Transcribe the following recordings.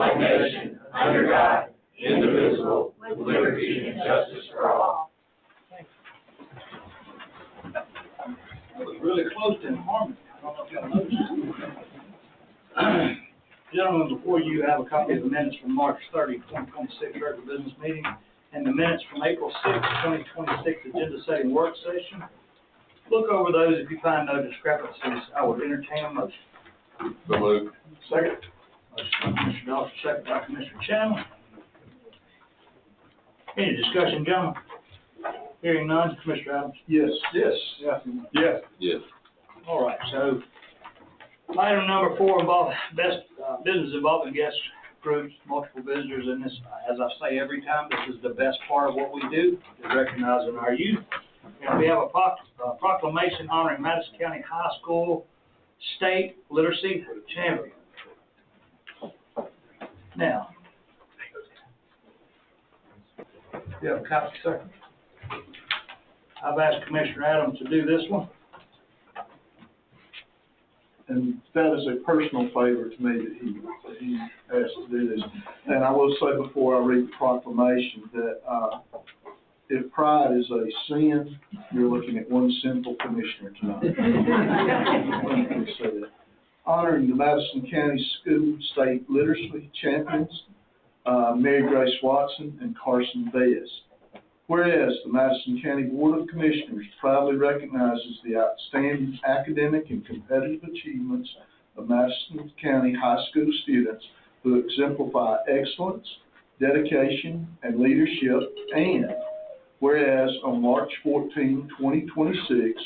one nation, under God, indivisible, with liberty and justice for all. That was really close to harmony. I don't know if y'all noticed. Gentlemen, before you have a copy of the minutes from March 30, 2026 regular business meeting and the minutes from April 6, 2026 agenda setting work session. Look over those. If you find no discrepancies, I would entertain a motion. So moved. Second. Motion by Commissioner Dawson, second by Commissioner Chandler. Any discussion, gentlemen? Hearing none, Commissioner Adams? Yes. Yes. Yes. Yes. All right, so item number 4 involves business involving guest groups, multiple visitors, and this, as I say every time, this is the best part of what we do, is recognizing our youth. And we have a proclamation honoring Madison County High School State Literacy Champion. Now, you have a copy, sir? I've asked Commissioner Adams to do this one. And that is a personal favor to me that he asked to do this. And I will say before I read the proclamation that if pride is a sin, you're looking at one sinful commissioner tonight. Let me say that. Honoring the Madison County School State Literacy Champions, Mary Grace Watson and Carson Best. Whereas the Madison County Board of Commissioners proudly recognizes the outstanding academic and competitive achievements of Madison County high school students who exemplify excellence, dedication, and leadership, and whereas on March 14, 2026,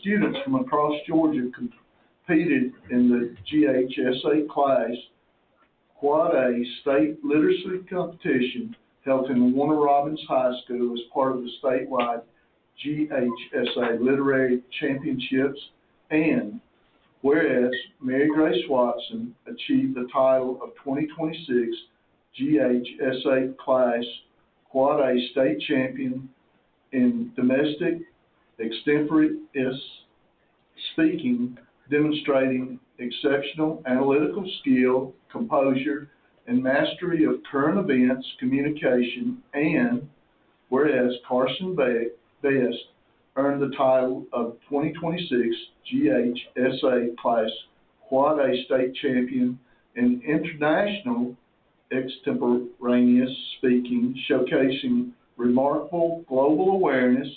students from across Georgia competed in the GHSA class Quad A State Literacy Competition held in Warner Robins High School as part of the statewide GHSA Literary Championships, and whereas Mary Grace Watson achieved the title of 2026 GHSA Class Quad A State Champion in Domestic Extemporaneous Speaking, demonstrating exceptional analytical skill, composure, and mastery of current events communication, and whereas Carson Best earned the title of 2026 GHSA Class Quad A State Champion in International Extemporaneous Speaking, showcasing remarkable global awareness,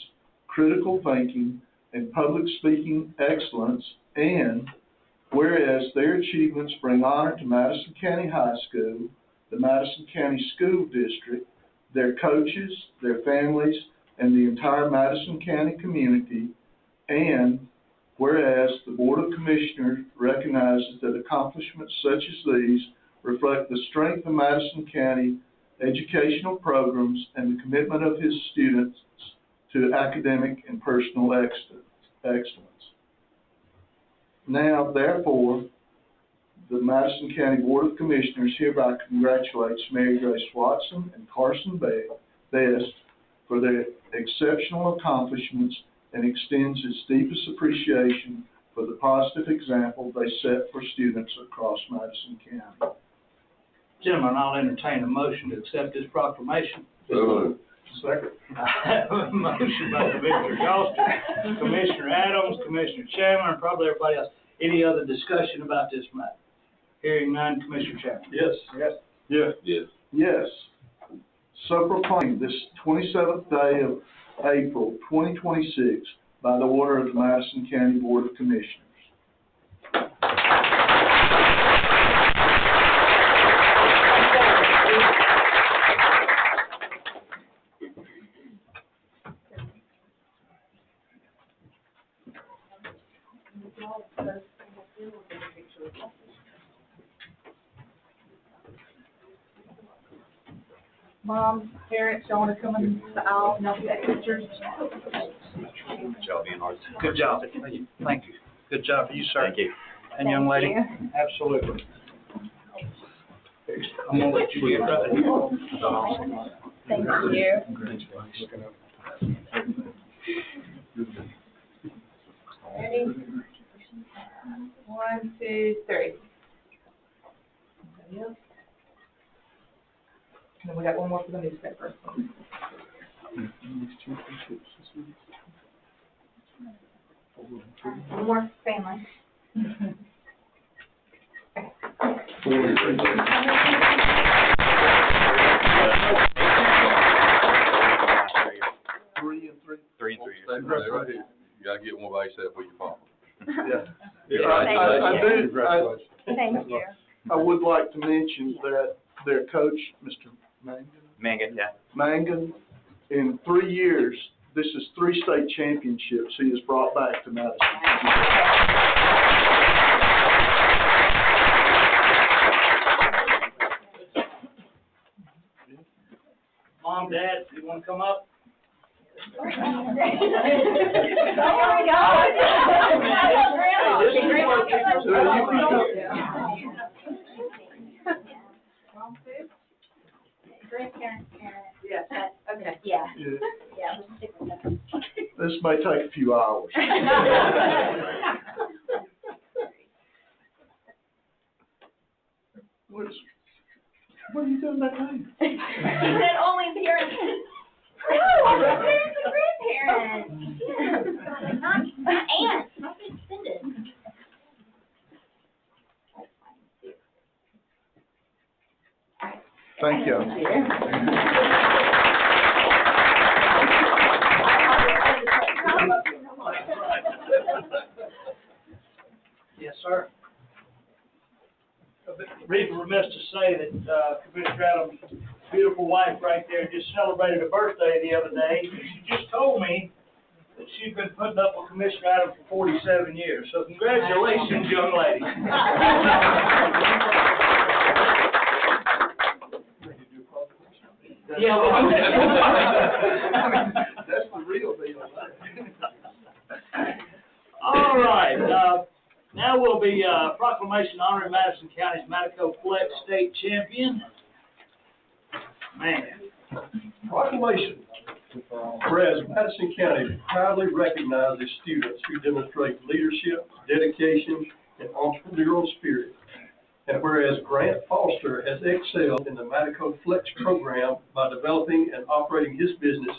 critical thinking, and public speaking excellence, and whereas their achievements bring honor to Madison County High School, the Madison County School District, their coaches, their families, and the entire Madison County community, and whereas the Board of Commissioners recognizes that accomplishments such as these reflect the strength of Madison County educational programs and the commitment of his students to academic and personal excellence. Now, therefore, the Madison County Board of Commissioners hereby congratulates Mary Grace Watson and Carson Best for their exceptional accomplishments and extends its deepest appreciation for the positive example they set for students across Madison County. Gentlemen, I'll entertain a motion to accept this proclamation. So Second. I have a motion by Commissioner Dawson, Commissioner Adams, Commissioner Chandler, and probably everybody else. Any other discussion about this matter? Hearing none, Commissioner Chandler. Yes. Yes. Yes. yes. Yes. So proclaimed this 27th day of April 2026 by the order of the Madison County Board of Commissioners. Mom, parents, y'all want to come in the aisle and help you take pictures? Good job. Thank you. Good job for you, sir. Thank you. And young lady? you. Absolutely. I'm gonna let you get right. Thank you. Ready? 1, 2, 3. then we got one more for the newspaper. One more family. 3 and 3. 3 and 3. Stay right here. You gotta get one by yourself with your phone. Yeah. Thank you. I would like to mention that their coach, Mr. Mangan, yeah. Mangan, in 3 years, this is 3 state championships he has brought back to Madison. Mom, Dad, you wanna come up? Oh my God. Hey, this is Grandparents, parents. Yes. Okay, yeah, Yeah. yeah, we'll stick with that. This may take a few hours. What are you doing that night? He said only parents. No, parents and grandparents. Yeah. Not aunts, not extended. Thank you. Yes, sir. Reed remiss to say that, Commissioner Adams' beautiful wife right there just celebrated a birthday the other day. She just told me that she's been putting up with Commissioner Adams for 47 years. So congratulations, young lady. Yeah, well, That's the real deal. all right, now will be proclamation honoring Madison County's Mataco Flex State Champion. Man. Proclamation. Whereas Madison County proudly recognizes students who demonstrate leadership, dedication, and entrepreneurial spirit. And whereas Grant Foster has excelled in the Mataco Flex program by developing and operating his business,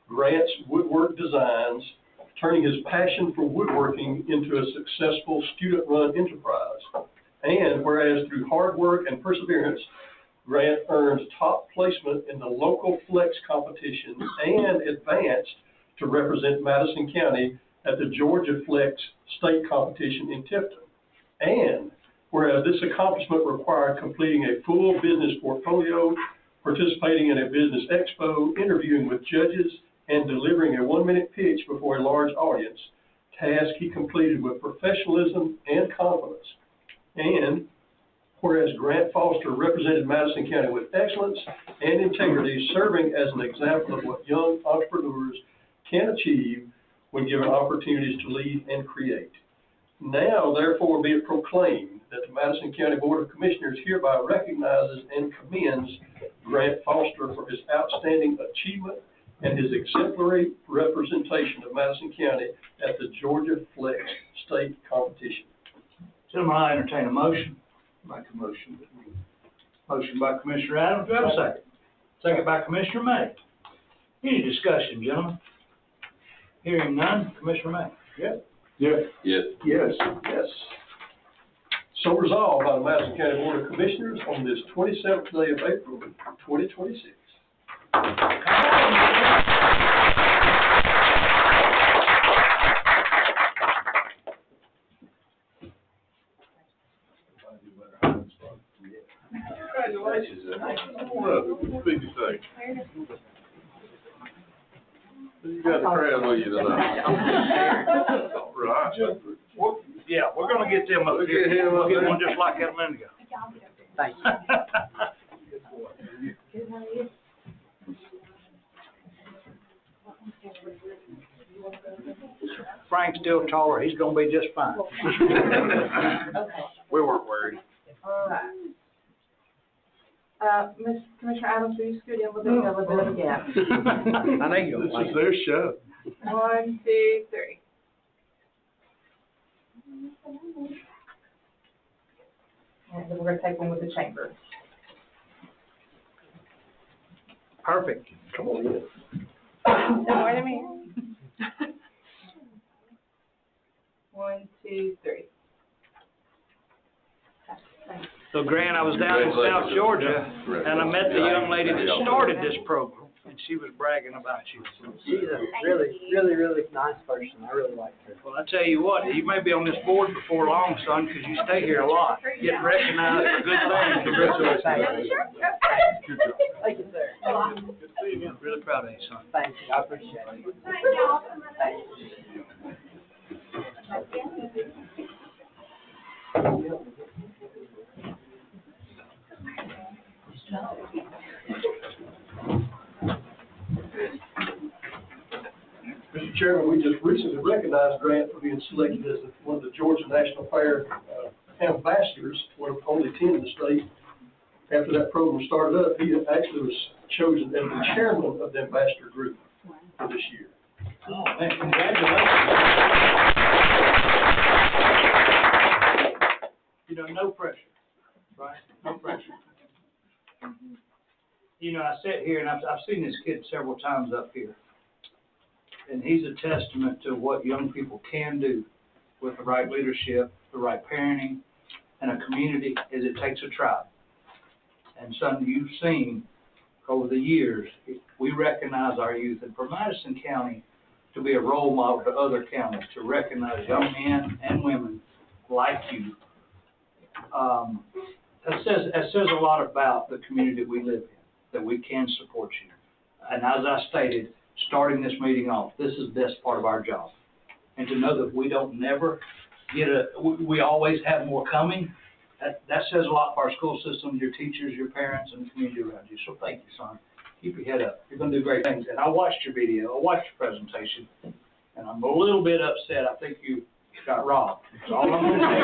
Grant's Woodwork Designs, turning his passion for woodworking into a successful student-run enterprise. And whereas through hard work and perseverance, Grant earned top placement in the local flex competition and advanced to represent Madison County at the Georgia Flex State Competition in Tifton. And whereas this accomplishment required completing a full business portfolio, participating in a business expo, interviewing with judges, and delivering a 1-minute pitch before a large audience, task he completed with professionalism and confidence. And whereas Grant Foster represented Madison County with excellence and integrity, serving as an example of what young entrepreneurs can achieve when given opportunities to lead and create. Now, therefore, be it proclaimed that the Madison County Board of Commissioners hereby recognizes and commends Grant Foster for his outstanding achievement and his exemplary representation of Madison County at the Georgia Flex State Competition. Gentlemen, I entertain a motion. Make a motion. Motion by Commissioner Adams, do I have a second? Second by Commissioner May. Any discussion, gentlemen? Hearing none, Commissioner May. Yeah. Yes. Yes. Yes. Yes. So resolved by the Madison County Board of Commissioners on this 27th day of April, 2026. Congratulations. Come on up. Big thing. You got the crowd with you tonight. All right. Yeah, we're gonna get them up We'll here. get him up We'll get there. one just like that a minute ago. Thanks. Frank's still taller, he's gonna be just fine. We weren't worried. All right. Commissioner Adams, will you scoot in a little bit, a little bit of a gap? I know you'll This like is it. their show. 1, 2, 3. And then we're gonna take one with the chamber. Perfect. Come on in. Good morning, me. 1, 2, 3. So Grant, I was down in South Georgia, and I met the young lady that started this program, and she was bragging about you. She's a really, really, really nice person. I really like her. Well, I tell you what, you may be on this board before long, son, because you stay here a lot. Getting recognized for good things. Congratulations. Thank you, sir. Good seeing you. Really proud of you, son. Thank you. I appreciate it. Mr. Chairman, we just recently recognized Grant for being selected as one of the Georgia National Fair ambassadors, one of only 10 in the state. After that program started up, he actually was chosen as the chairman of the ambassador group for this year. Oh, man, congratulations. You know, no pressure, right? No pressure. You know, I sit here and I've seen this kid several times up here. And he's a testament to what young people can do with the right leadership, the right parenting, and a community is it takes a tribe. And something you've seen over the years, we recognize our youth. And for Madison County to be a role model to other counties, to recognize young men and women like you, that says a lot about the community we live in, that we can support you. And as I stated, starting this meeting off, this is the best part of our job. And to know that we don't never we always have more coming, that says a lot for our school systems, your teachers, your parents, and the community around you. So thank you, son. Keep your head up. You're going to do great things. And I watched your video. I watched your presentation. And I'm a little bit upset. I think you got robbed. That's all I'm going to say.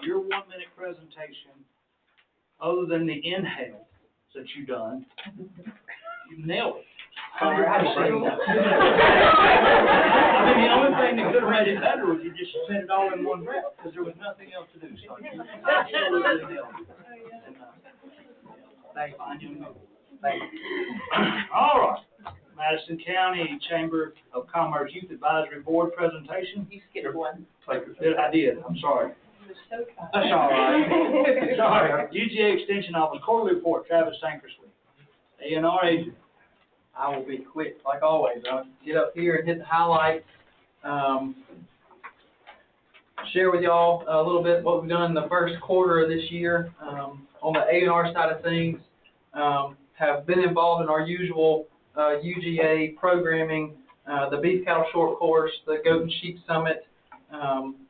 Your 1-minute presentation, other than the inhale that you done, you nailed it. I mean, the only thing that could have made it better was you just said it all in one breath, because there was nothing else to do, so you absolutely nailed it. And, thank you. All right, Madison County Chamber of Commerce Youth Advisory Board presentation. You skipped one. I did, I'm sorry. That's all right. Sorry. UGA Extension Office Quarterly Report, Travis Sankersley. A&R agent. I will be quick, like always. I'll get up here and hit the highlights. Share with y'all a little bit what we've done in the first quarter of this year. On the A&R side of things, have been involved in our usual UGA programming, the Beef Cattle Short Course, the Goat and Sheep Summit,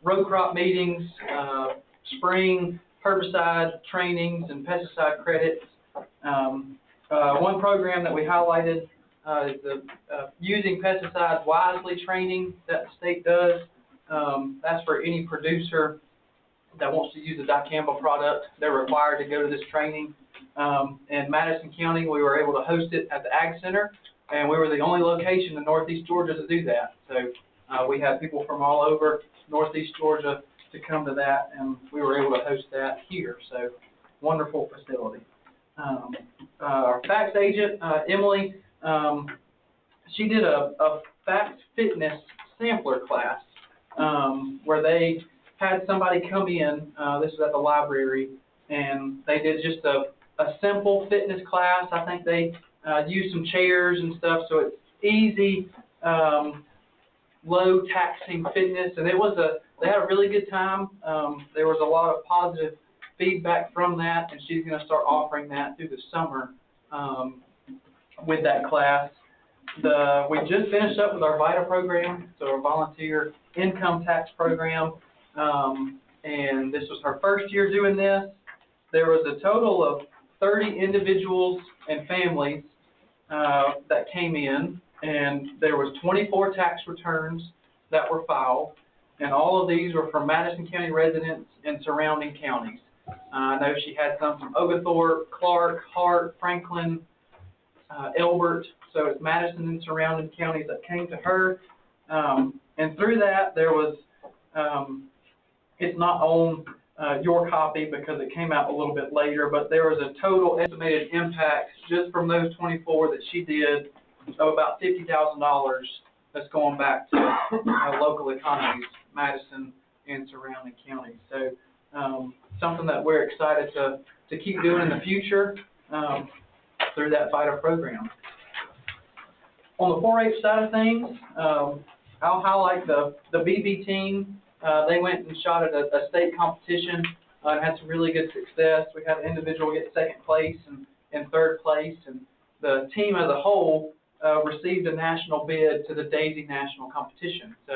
row crop meetings, spring herbicide trainings and pesticide credits. One program that we highlighted is the using pesticides wisely training that the state does. That's for any producer that wants to use a dicamba product. They're required to go to this training. In Madison County, we were able to host it at the Ag Center, and we were the only location in Northeast Georgia to do that. So we had people from all over Northeast Georgia to come to that, and we were able to host that here. So wonderful facility. Our fax agent, Emily, she did a fax fitness sampler class where they had somebody come in, this is at the library, and they did just a simple fitness class. I think they used some chairs and stuff, so it's easy, low taxing fitness, and they had a really good time. There was a lot of positive feedback from that, and she's going to start offering that through the summer with that class. We just finished up with our VITA program, so our volunteer income tax program, and this was her first year doing this. There was a total of 30 individuals and families that came in, and there was 24 tax returns that were filed, and all of these were from Madison County residents and surrounding counties. I know she had some from Oglethorpe, Clark, Hart, Franklin, Elbert, so it's Madison and surrounding counties that came to her. And through that, there was, it's not on your copy because it came out a little bit later, but there was a total estimated impact just from those 24 that she did of about $50,000 that's going back to local economies, Madison and surrounding counties. So something that we're excited to keep doing in the future through that VITA program. On the 4-H side of things, I'll highlight the BB team. They went and shot at a state competition and had some really good success. We had an individual get second place and third place, and the team as a whole received a national bid to the Daisy National Competition. So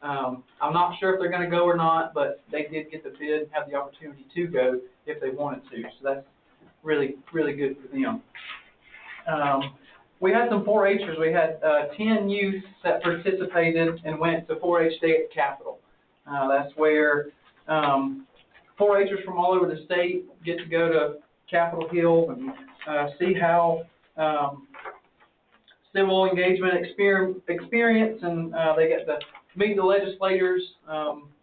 I'm not sure if they're going to go or not, but they did get the bid and have the opportunity to go if they wanted to. So that's really, really good for them. We had some 4-Hers. We had 10 youth that participated and went to 4-H Day at the Capitol. That's where 4-Hers from all over the state get to go to Capitol Hill and see how civil engagement experience, and they get to meet the legislators,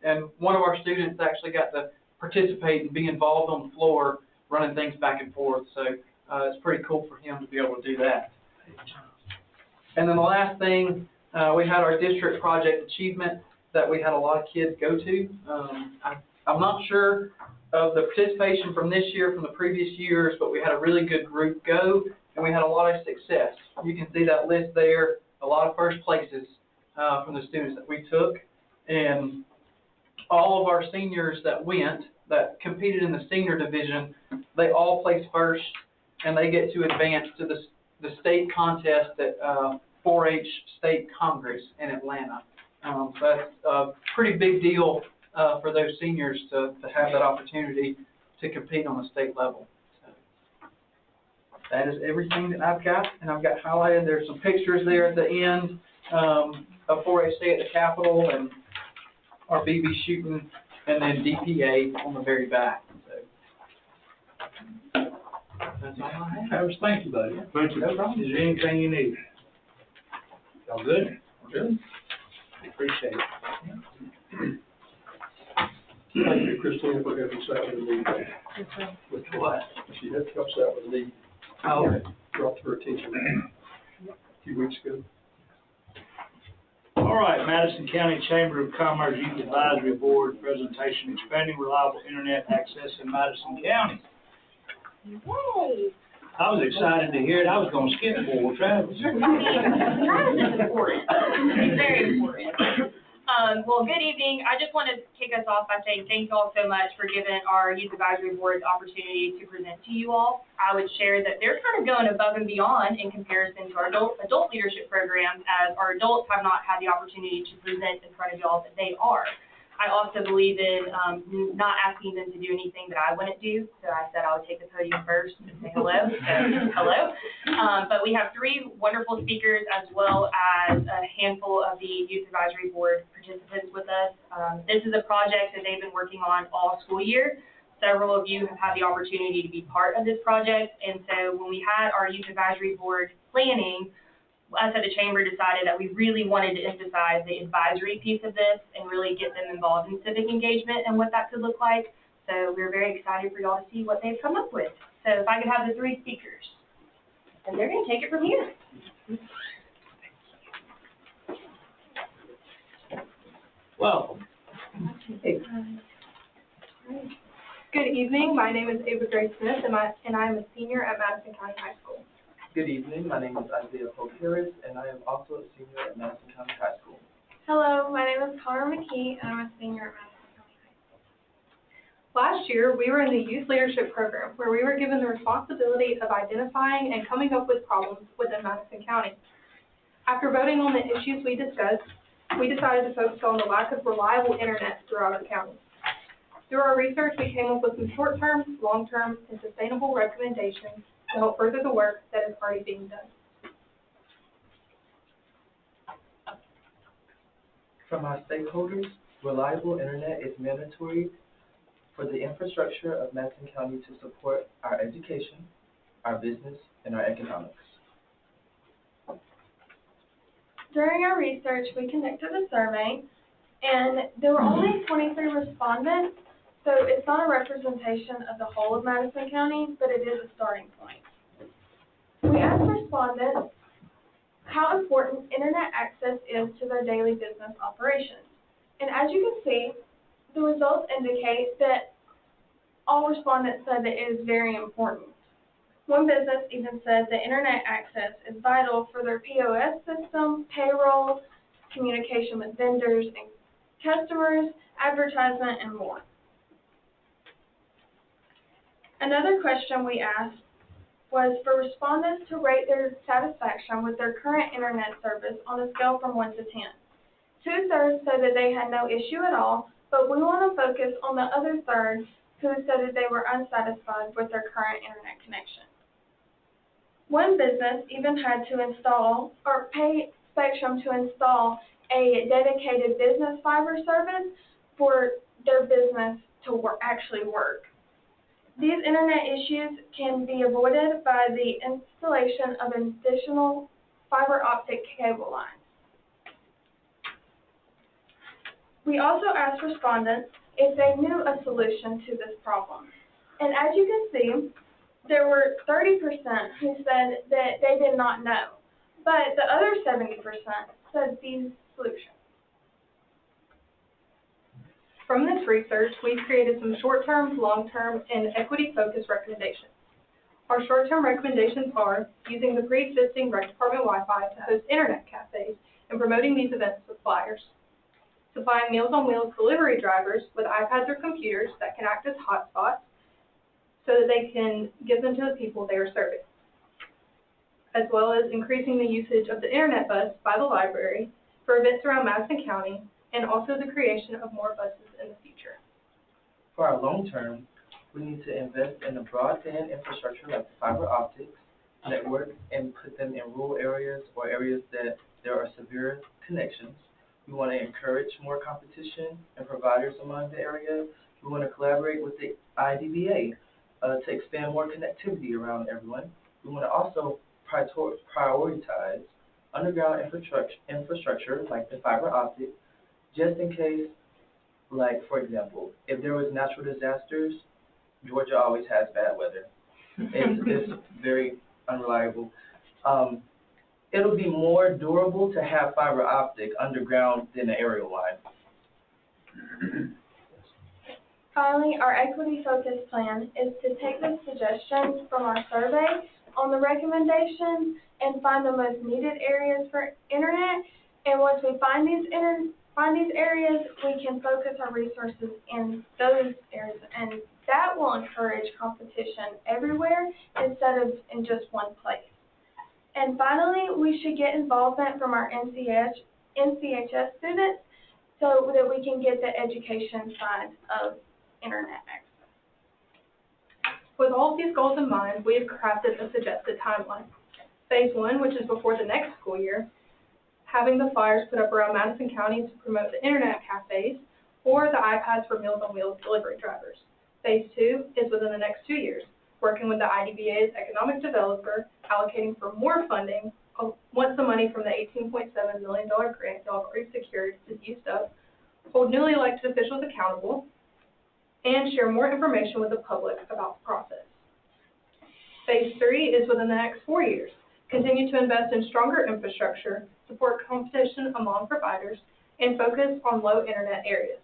and one of our students actually got to participate and be involved on the floor running things back and forth. So it's pretty cool for him to be able to do that. And then the last thing, we had our district project achievement that we had a lot of kids go to. I'm not sure of the participation from this year, from the previous years, but we had a really good group go, and we had a lot of success. You can see that list there, a lot of first places from the students that we took. And all of our seniors that competed in the senior division, they all placed first, and they get to advance to the state contest at 4-H State Congress in Atlanta. So that's a pretty big deal for those seniors to have that opportunity to compete on the state level. So that is everything that I've got, and I've got highlighted. There's some pictures there at the end of 4-H Day at the Capitol and our BB shooting, and then DPA on the very back. So that's all I have. Travis, thank you, buddy. Thank you. No problem. Is there anything you need? Y'all good? Good. Appreciate it. Thank you, Christine, for helping us out with the need. With what? She helped us out with the need. Oh. Brought to her attention a few weeks ago. All right, Madison County Chamber of Commerce Youth Advisory Board presentation, expanding reliable internet access in Madison County. Yay! I was excited to hear it. I was going to skip forward, Travis. Travis is important. It's very important. Well, good evening. I just want to kick us off by saying thank you all so much for giving our Youth Advisory Board the opportunity to present to you all. I would share that they're kind of going above and beyond in comparison to our adult leadership program, as our adults have not had the opportunity to present in front of you all that they are. I also believe in not asking them to do anything that I wouldn't do, so I said I would take the podium first and say hello. So, hello. But we have 3 wonderful speakers as well as a handful of the Youth Advisory Board participants with us. This is a project that they've been working on all school year. Several of you have had the opportunity to be part of this project, and so when we had our Youth Advisory Board planning, us at the Chamber decided that we really wanted to emphasize the advisory piece of this and really get them involved in civic engagement and what that could look like. So we're very excited for y'all to see what they've come up with. So if I could have the 3 speakers, and they're going to take it from here. Welcome. Good evening. My name is Ava Grace Smith, and I am a senior at Madison County High School. Good evening, my name is Isaiah Hope-Harris, and I am also a senior at Madison County High School. Hello, my name is Connor McKee, and I'm a senior at Madison County High School. Last year, we were in the Youth Leadership Program, where we were given the responsibility of identifying and coming up with problems within Madison County. After voting on the issues we discussed, we decided to focus on the lack of reliable internet throughout our county. Through our research, we came up with some short-term, long-term, and sustainable recommendations to help further the work that is already being done. From our stakeholders, reliable internet is mandatory for the infrastructure of Madison County to support our education, our business, and our economics. During our research, we conducted a survey, and there were only 23 respondents So it's not a representation of the whole of Madison County, but it is a starting point. We asked respondents how important internet access is to their daily business operations. And as you can see, the results indicate that all respondents said that it is very important. One business even said that internet access is vital for their POS system, payroll, communication with vendors and customers, advertisement, and more. Another question we asked was for respondents to rate their satisfaction with their current internet service on a scale from 1 to 10. 2/3 said that they had no issue at all, but we want to focus on the other third who said that they were unsatisfied with their current internet connection. One business even had to install or pay Spectrum to install a dedicated business fiber service for their business to actually work. These internet issues can be avoided by the installation of additional fiber optic cable lines. We also asked respondents if they knew a solution to this problem. And as you can see, there were 30% who said that they did not know, but the other 70% said these solutions. From this research, we've created some short-term, long-term, and equity-focused recommendations. Our short-term recommendations are using the pre-existing rec department Wi-Fi to host internet cafes and promoting these events with flyers. Supplying Meals on Wheels delivery drivers with iPads or computers that can act as hotspots so that they can give them to the people they are serving. As well as increasing the usage of the internet bus by the library for events around Madison County, and also the creation of more buses in the future. For our long term, we need to invest in the broadband infrastructure like fiber optics network and put them in rural areas or areas that there are severe connections. We want to encourage more competition and providers among the area. We want to collaborate with the IDBA to expand more connectivity around everyone. We want to also prioritize underground infrastructure like the fiber optic, just in case, like, for example, if there was natural disasters, Georgia always has bad weather. It's very unreliable. It'll be more durable to have fiber optic underground than an aerial line. Finally, our equity-focused plan is to take the suggestions from our survey on the recommendations and find the most needed areas for internet. And once we find these areas, we can focus our resources in those areas, and that will encourage competition everywhere instead of in just one place. And finally, we should get involvement from our NCHS students so that we can get the education side of internet access. With all of these goals in mind, we have crafted a suggested timeline. Phase 1, which is before the next school year, having the flyers put up around Madison County to promote the internet cafes or the iPads for Meals on Wheels delivery drivers. Phase 2 is within the next 2 years, working with the IDBA's economic developer, allocating for more funding once the money from the $18.7 million grant y'all already secured is used up, hold newly elected officials accountable, and share more information with the public about the process. Phase 3 is within the next 4 years. Continue to invest in stronger infrastructure, support competition among providers, and focus on low internet areas.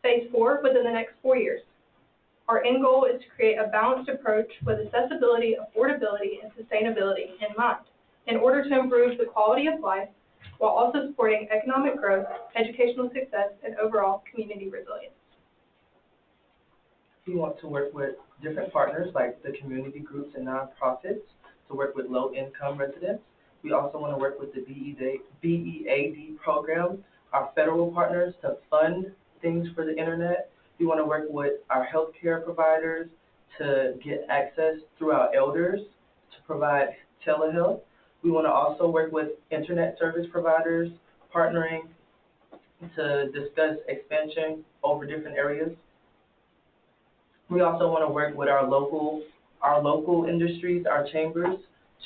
Phase 4 within the next 4 years. Our end goal is to create a balanced approach with accessibility, affordability, and sustainability in mind in order to improve the quality of life while also supporting economic growth, educational success, and overall community resilience. We want to work with different partners like the community groups and nonprofits to work with low-income residents. We also want to work with the BEAD program, our federal partners, to fund things for the internet. We want to work with our healthcare providers to get access through our elders to provide telehealth. We want to also work with internet service providers, partnering to discuss expansion over different areas. We also want to work with our local industries, our chambers,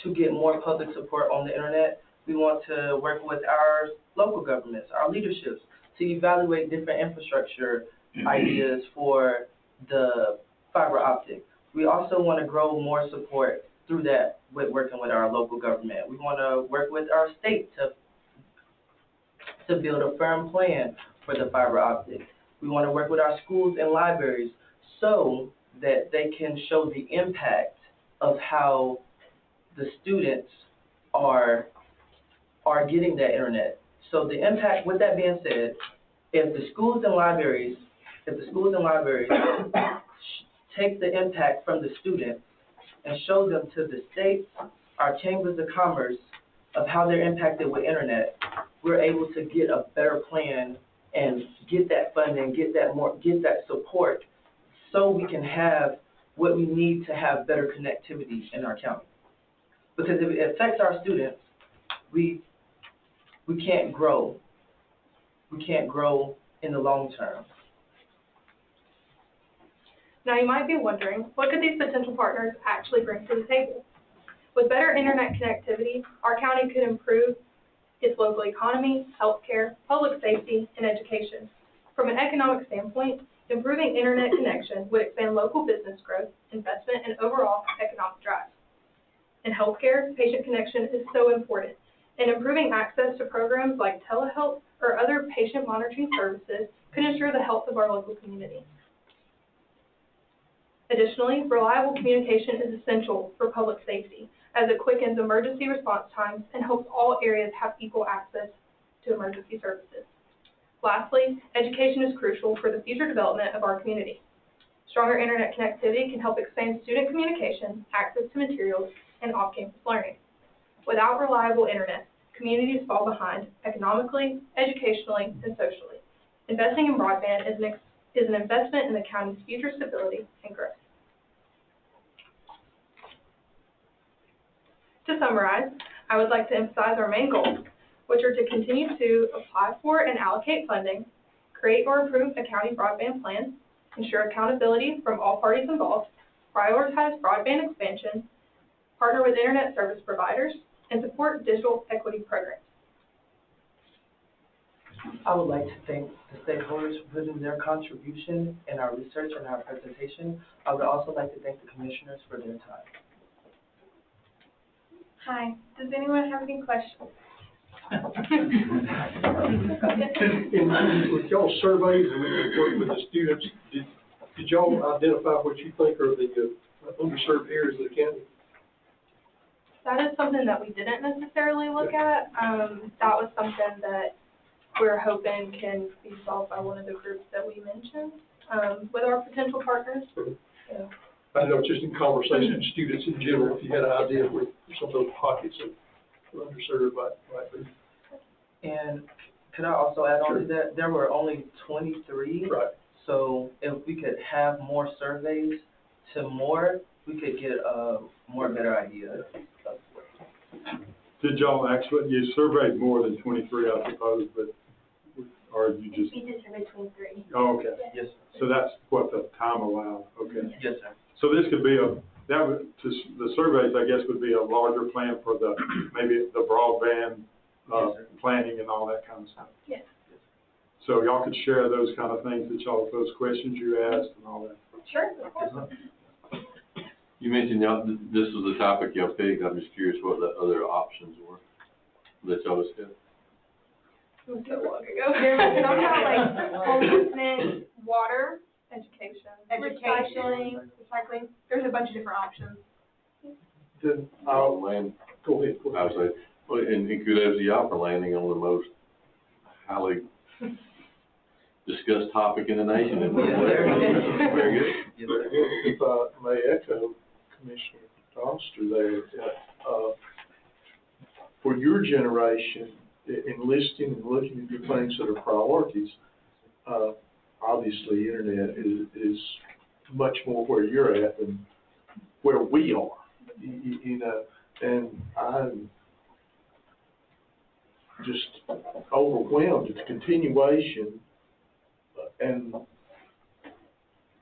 to get more public support on the internet. We want to work with our local governments, our leaderships, to evaluate different infrastructure ideas for the fiber optic. We also want to grow more support through that with working with our local government. We want to work with our state to build a firm plan for the fiber optic. We want to work with our schools and libraries so that they can show the impact of how the students are getting that internet. So the impact, with that being said, if the schools and libraries take the impact from the students and show them to the states, our chambers of commerce, of how they're impacted with internet, we're able to get a better plan and get that funding, get that support, so we can have what we need to have better connectivity in our county. Because if it affects our students, we can't grow. We can't grow in the long term. Now you might be wondering, what could these potential partners actually bring to the table? With better internet connectivity, our county could improve its local economy, healthcare, public safety, and education. From an economic standpoint, improving internet connection would expand local business growth, investment, and overall economic drive. In healthcare, patient connection is so important, and improving access to programs like telehealth or other patient monitoring services could ensure the health of our local community. Additionally, reliable communication is essential for public safety, as it quickens emergency response times and helps all areas have equal access to emergency services. Lastly, education is crucial for the future development of our community. Stronger internet connectivity can help expand student communication, access to materials, and off-campus learning. Without reliable internet, communities fall behind economically, educationally, and socially. Investing in broadband is an investment in the county's future stability and growth. To summarize, I would like to emphasize our main goals, which are to continue to apply for and allocate funding, create or approve a county broadband plan, ensure accountability from all parties involved, prioritize broadband expansion, partner with internet service providers, and support digital equity programs. I would like to thank the stakeholders for putting their contribution in our research and our presentation. I would also like to thank the commissioners for their time. Hi, does anyone have any questions? With y'all surveys and working with the students, did y'all identify what you think are the underserved areas of the county? That is something that we didn't necessarily look at. That was something that we're hoping can be solved by one of the groups that we mentioned with our potential partners. Yeah. I know just in conversation with students in general, if you had an idea of where some of those pockets of underserved might be. And could I also add on to that? There were only 23. Right. So if we could have more surveys to more, we could get a better idea. Did y'all actually, you surveyed more than 23, I suppose, but, or you just? We did survey 23. Oh, okay. Yes. So that's what the time allowed, okay. Yes, sir. So this could be the surveys, I guess, would be a larger plan for maybe the broadband, planning and all that kind of stuff. Yes. So y'all could share those kind of things those questions you asked and all that. Sure, of course. You mentioned this was the topic y'all picked. I'm just curious what the other options were that y'all discussed. It was so long ago. There was somehow like homelessness, water, education, recycling. There's a bunch of different options. Then Land. go ahead. I would say, well, and kudos to y'all for landing on the most highly discussed topic in the nation. Very good. If I may echo Commissioner Donster there, for your generation, in listing and looking at the things that are priorities, obviously internet is much more where you're at than where we are, you know, and I'm just overwhelmed at the continuation and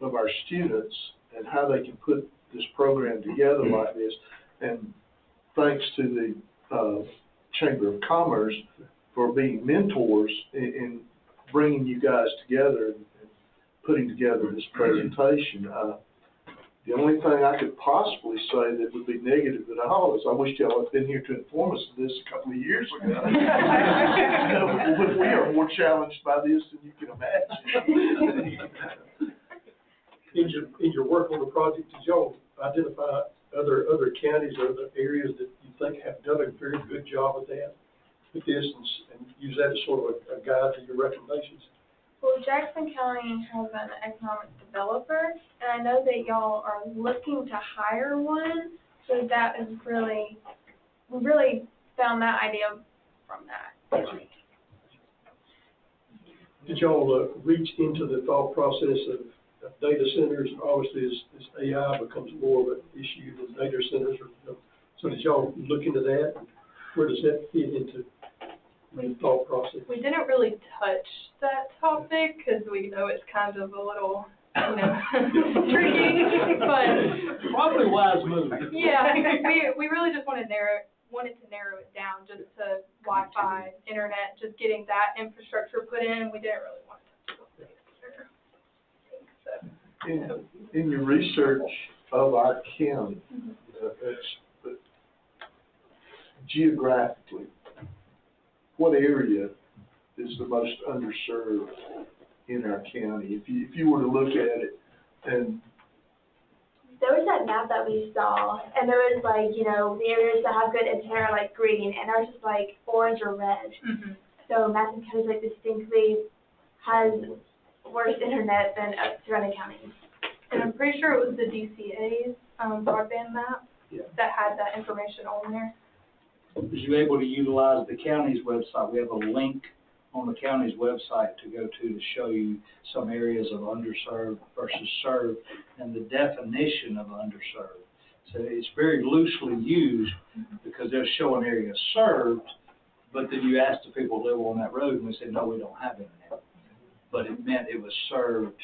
of our students and how they can put this program together like this. And thanks to the Chamber of Commerce for being mentors in bringing you guys together and putting together this presentation. The only thing I could possibly say that would be negative at all is I wish y'all had been here to inform us of this a couple of years ago. But we are more challenged by this than you can imagine. In your work on the project, did y'all identify other counties or other areas that you think have done a very good job with that, with this, and use that as sort of a guide to your recommendations? Well, Jackson County has an economic developer, and I know that y'all are looking to hire one, so that is really, we really found that idea from that. Did y'all reach into the thought process of data centers? Obviously, as AI becomes more of an issue, the data centers are, so did y'all look into that? Where does that fit into the thought process? We didn't really touch that topic because we know it's kind of a little, tricky, but. Probably wise move. Yeah, we really just wanted to narrow it down just to Wi-Fi, internet, just getting that infrastructure put in. We didn't really want to touch the In your research of our county, geographically, what area is the most underserved in our county? If you were to look at it, and there was that map that we saw, and there was like, the areas that have good internet are like green, and ours is like orange or red. Mm-hmm. So Madison County like distinctly has worse internet than surrounding counties. And I'm pretty sure it was the DCA's broadband map that had that information on there. Was you able to utilize the county's website? We have a link on the county's website to go to show you some areas of underserved versus served and the definition of underserved. So it's very loosely used because they'll show an area served, but then you ask the people who live on that road and we said, no, we don't have internet. But it meant it was served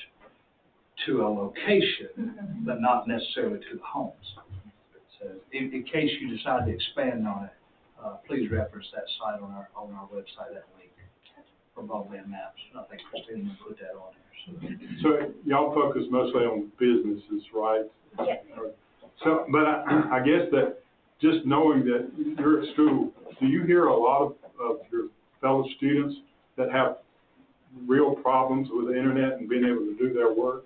to a location, but not necessarily to the homes. So in case you decide to expand on it, please reference that site on our website, that link for broadband maps. I think Christina will put that on there. So y'all focus mostly on businesses, right? Yes. So, but I guess that just knowing that you're at school, do you hear a lot of your fellow students that have real problems with the internet and being able to do their work?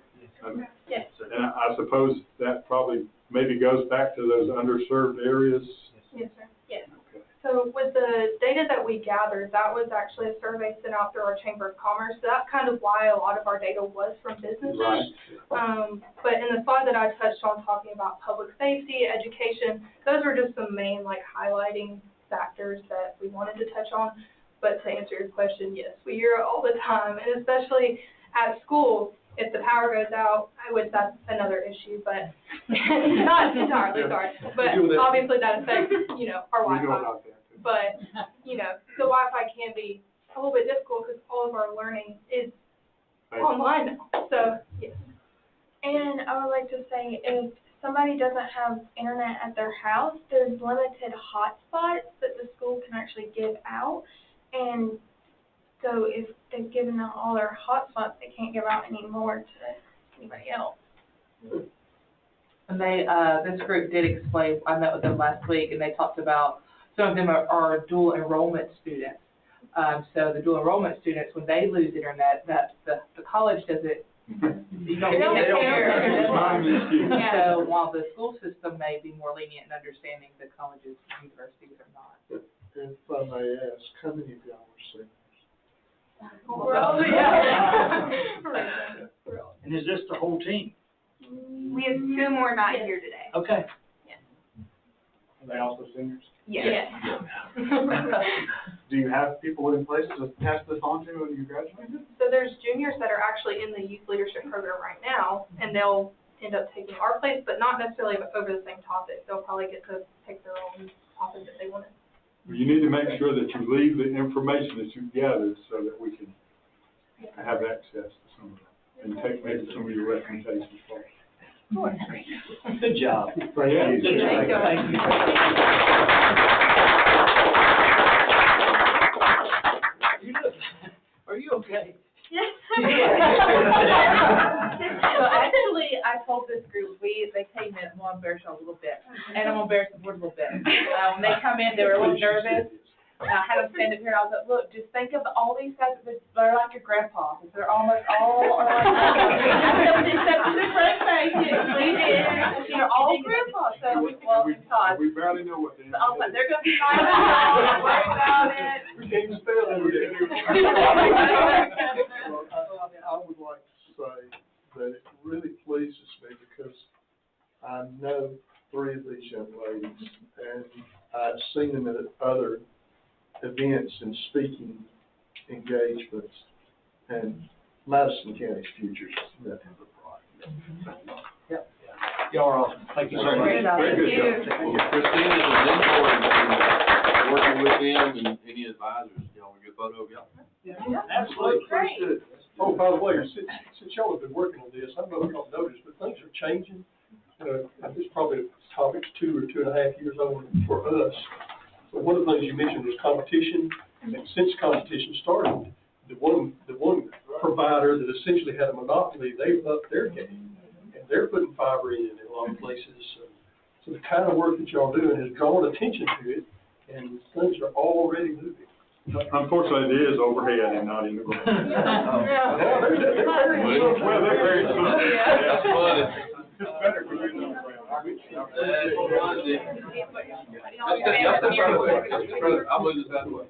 Yes. And I suppose that probably maybe goes back to those underserved areas. Yes, sir. Yes. So with the data that we gathered, that was actually a survey sent out through our Chamber of Commerce. So that's kind of why a lot of our data was from businesses. Right. But in the slide that I touched on talking about public safety, education, those were just some main highlighting factors that we wanted to touch on. But to answer your question, yes, we hear it all the time, and especially at school, if the power goes out, that's another issue, but not entirely, sorry. But obviously that affects, our Wi-Fi. But, the Wi-Fi can be a little bit difficult because all of our learning is online now, so, yes. And I would like to say, if somebody doesn't have internet at their house, there's limited hotspots that the school can actually give out. And so if they've given out all their hotspots, they can't give out any more to anybody else. And they, this group did explain, I met with them last week, and they talked about, some of them are dual enrollment students. So the dual enrollment students, when they lose internet, that the college doesn't, you don't care. So while the school system may be more lenient in understanding, the colleges and universities are not. if I may ask, how many of y'all are seniors? And is this the whole team? We have two more not here today. Okay. Are they also seniors? Yes. Do you have people in place to pass this on to when you graduate? So there's juniors that are actually in the youth leadership program right now, and they'll end up taking our place, but not necessarily over the same topic. They'll probably get to pick their own topic that they want to. You need to make sure that you leave the information that you've gathered so that we can have access to some of that and take maybe some of your recommendations for us. Good job. Thank you. Good job. Thank you. Are you okay? Yes. group, they came in, I'm gonna embarrass y'all a little bit, and I'm gonna embarrass the board a little bit. When they come in, they were a little nervous, and I had them stand up here, and I was like, look, just think of all these guys, they're like your grandpa, they're almost all are like, except for the great faces, we did, they're all grandpa, so, well, it's Todd. We barely know what they So I was like, they're gonna be fine, don't worry about it. We can't even spell it. I would like to say that it really pleases me because I know 3 of these young ladies, and I've seen them at other events and speaking engagements, and Madison County's future is nothing but bright. Yep. Y'all are awesome. Thank you so much. Very good job. Christine is a mentor and working with them and any advisors, y'all, we get a photo of y'all. Absolutely. Great. Oh, by the way, since y'all have been working on this, I don't know if y'all noticed, but things are changing. It's probably topics 2 or 2.5 years old for us. But one of the things you mentioned was competition, and since competition started, the one provider that essentially had a monopoly, they've upped their game, and they're putting fiber in a lot of places. So the kind of work that y'all doing has drawn attention to it, and things are already moving. Unfortunately, it is overhead and not in the ground. Well, they're very smooth. That's funny. It's better because they're not around. That's the brother. I'll move this out of the way.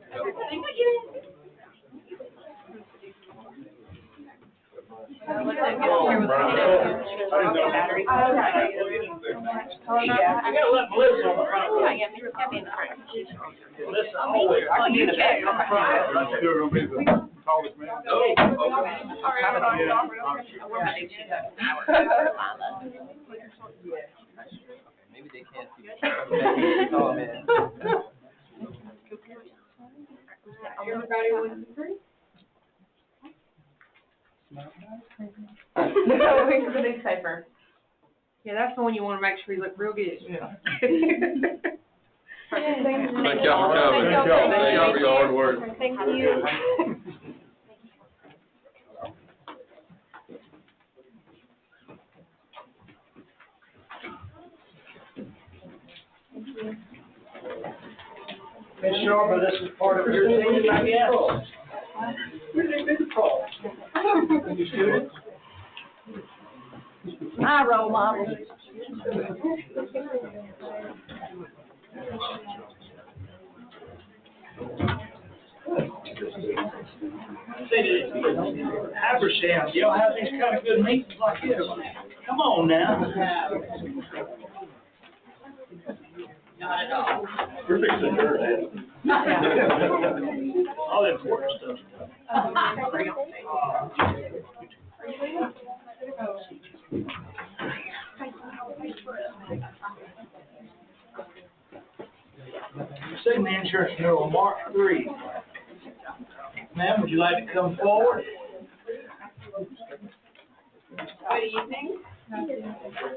I gotta let Melissa on the front. Melissa, always, I can get a back on the front. That's still gonna be the tallest man. Maybe they can't see. Oh, man. Everybody wants to agree? No, we can be safer. Yeah, that's the one you wanna make sure you look real good. Yeah. Thank y'all for coming. Thank y'all for your hard work. Thank you. Ms. Sharper, this is part of your team, I guess. You students? My role model. Habersham, you don't have these kind of good meetings like this. Come on now. Not at all. We're fixing to adjourn All the important stuff. Sign the insurance renewal, Mark 3. Ma'am, would you like to come forward? Good evening.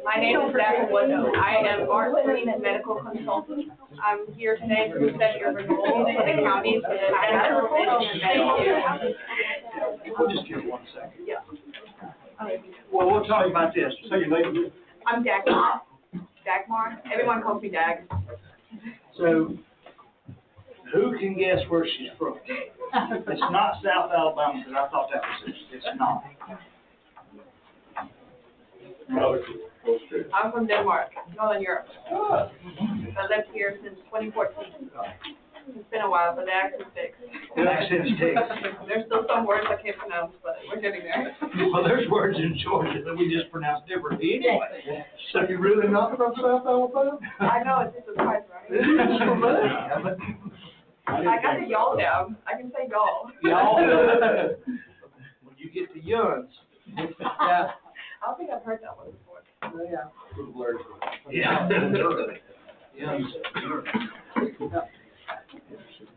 My name is Jacqueline Wood. I am Mark Green's medical consultant. I'm here today to present your renewal for the county. We'll just give 1 second. Yeah. Well, we'll talk about this. Say your name. I'm Dagmar. Dagmar. Everyone calls me Dag. So, who can guess where she's from? It's not South Alabama, because I thought that was it. It's not. I'm from Denmark, Northern Europe. I lived here since 2014. It's been a while, but the accent's fixed. The accent's fixed. There's still some words I can't pronounce, but we're getting there. Well, there's words in Georgia that we just pronounce differently anyway. So you're really not from South Alabama? I know, it's just a surprise, right? I got the y'all down. I can say y'all. Y'all. When you get to yuns. Yeah. I don't think I've heard that one before. Yeah. Yeah.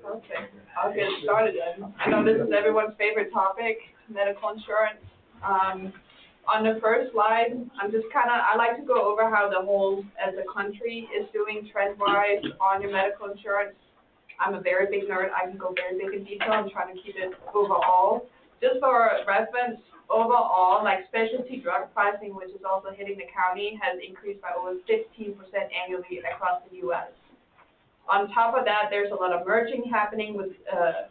Okay, I'll get started then. I know this is everyone's favorite topic, medical insurance. On the first slide, I like to go over how the whole, as a country, is doing trend-wise on your medical insurance. I'm a very big nerd. I can go very big in detail. I'm trying to keep it overall. Just for reference, overall, like specialty drug pricing, which is also hitting the county, has increased by over 15% annually across the U.S. On top of that, there's a lot of merging happening with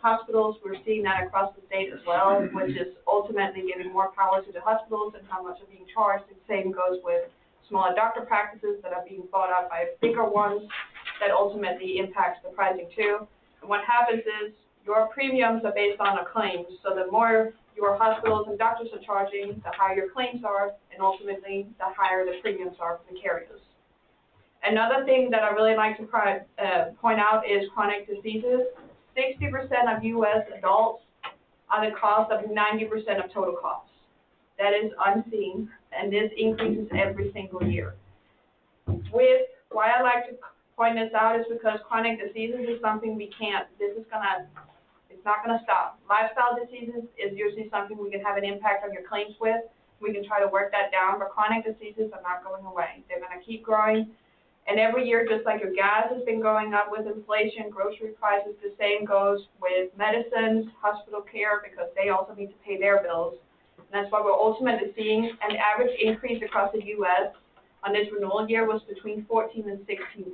hospitals. We're seeing that across the state as well, which is ultimately giving more power to the hospitals and how much are being charged. The same goes with smaller doctor practices that are being bought out by bigger ones that ultimately impacts the pricing too. And what happens is your premiums are based on a claim. So the more your hospitals and doctors are charging, the higher your claims are, and ultimately the higher the premiums are for the carriers. Another thing that I really like to point out is chronic diseases. 60% of U.S. adults are the cost of 90% of total costs. That is unseen, and this increases every single year. Why I like to point this out is because chronic diseases is something it's not gonna stop. Lifestyle diseases is usually something we can have an impact on your claims with. We can try to work that down, but chronic diseases are not going away. They're gonna keep growing. And every year, just like your gas has been going up with inflation, grocery prices, the same goes with medicines, hospital care, because they also need to pay their bills. And that's why we're ultimately seeing an average increase across the U.S. on this renewal year was between 14 and 16%.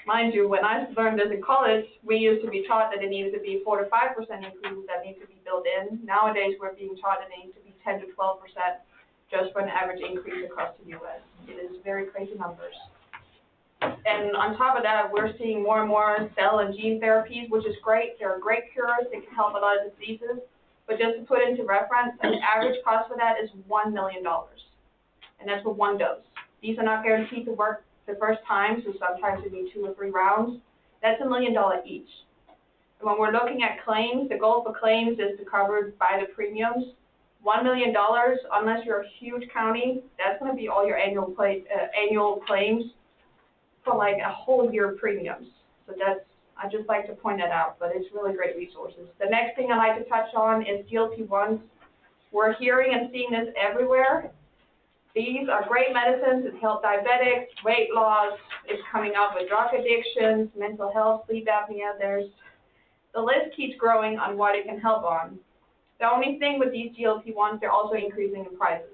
Mind you, when I learned this in college, we used to be taught that it needed to be 4 to 5% increases that need to be built in. Nowadays, we're being taught that it needs to be 10 to 12% just for an average increase across the U.S. It is very crazy numbers. And on top of that, we're seeing more and more cell and gene therapies, which is great. They're great cures. They can help a lot of diseases. But just to put into reference, an average cost for that is $1 million. And that's for one dose. These are not guaranteed to work the first time, so sometimes you need 2 or 3 rounds. That's $1 million each. And when we're looking at claims, the goal for claims is to cover by the premiums. $1 million, unless you're a huge county, that's going to be all your annual claims for like a whole year of premiums. So I just like to point that out, but it's really great resources. The next thing I like to touch on is GLP-1s. We're hearing and seeing this everywhere. These are great medicines that help diabetics, weight loss. It's coming up with drug addictions, mental health, sleep apnea. The list keeps growing on what it can help on. The only thing with these GLP-1s, they're also increasing in prices.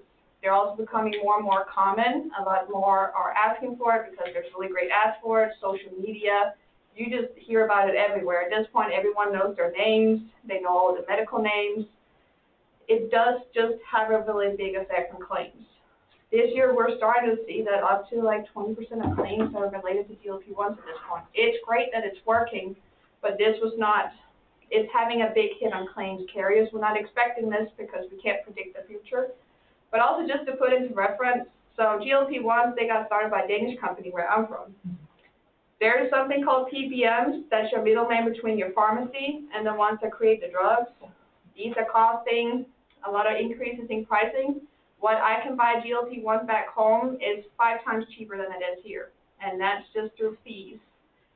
They're also becoming more and more common. A lot more are asking for it because there's really great ads for it, social media. You just hear about it everywhere. At this point, everyone knows their names. They know all the medical names. It does just have a really big effect on claims. This year, we're starting to see that up to like 20% of claims are related to GLP-1s at this point. It's great that it's working, but it's having a big hit on claims carriers. We're not expecting this because we can't predict the future. But also just to put into reference, so GLP-1s, they got started by a Danish company where I'm from. There is something called PBMs, that's your middleman between your pharmacy and the ones that create the drugs. These are costing a lot of increases in pricing. What I can buy GLP-1 back home is 5 times cheaper than it is here. And that's just through fees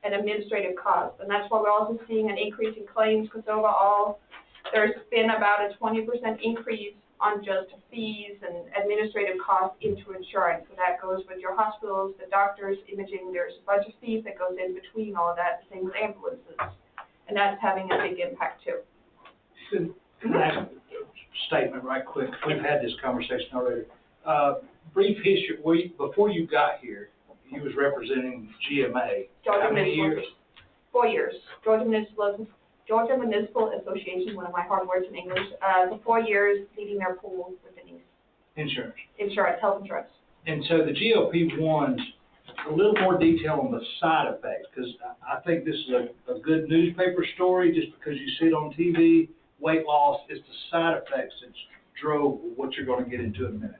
and administrative costs. And that's why we're also seeing an increase in claims, because overall, there's been about a 20% increase on just fees and administrative costs into insurance. So that goes with your hospitals, the doctors, imaging. There's a bunch of fees that goes in between all that, the same with ambulances. And that's having a big impact too. Can I ask a statement right quick? We've had this conversation already. Brief history, before you got here, you was representing GMA. How many years? 4 years. Georgia Municipal Association, one of my hard words in English, for 4 years leading their pool with Denise. Health insurance. And so the GLP-1s, a little more detail on the side effects, because I think this is a good newspaper story just because you see it on TV, weight loss, it's the side effects that drove what you're going to get into in a minute.